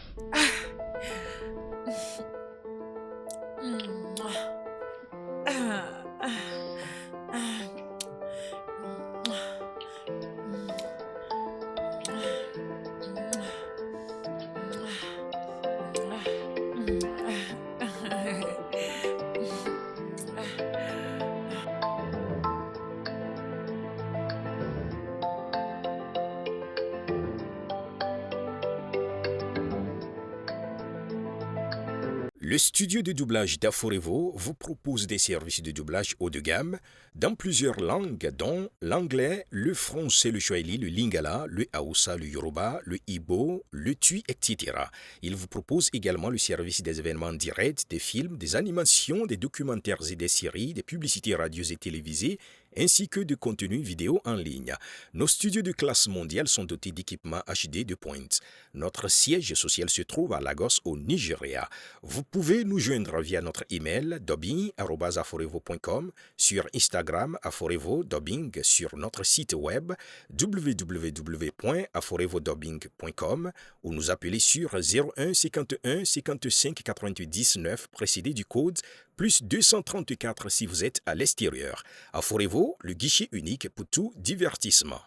Le studio de doublage d'Aforevo vous propose des services de doublage haut de gamme dans plusieurs langues, dont l'anglais, le français, le swahili, le lingala, le haoussa, le yoruba, le ibo, le tui, etc. Il vous propose également le service des événements directs, des films, des animations, des documentaires et des séries, des publicités radios et télévisées, ainsi que de contenus vidéo en ligne. Nos studios de classe mondiale sont dotés d'équipements HD de pointe. Notre siège social se trouve à Lagos, au Nigeria. Vous pouvez nous joindre via notre email dubbing@aforevo.com, sur Instagram aforevo-dubbing, sur notre site web www.aforevodubbing.com ou nous appeler sur 01 51 55 88 19 précédé du code plus 234 si vous êtes à l'extérieur. Aforevo, le guichet unique pour tout divertissement.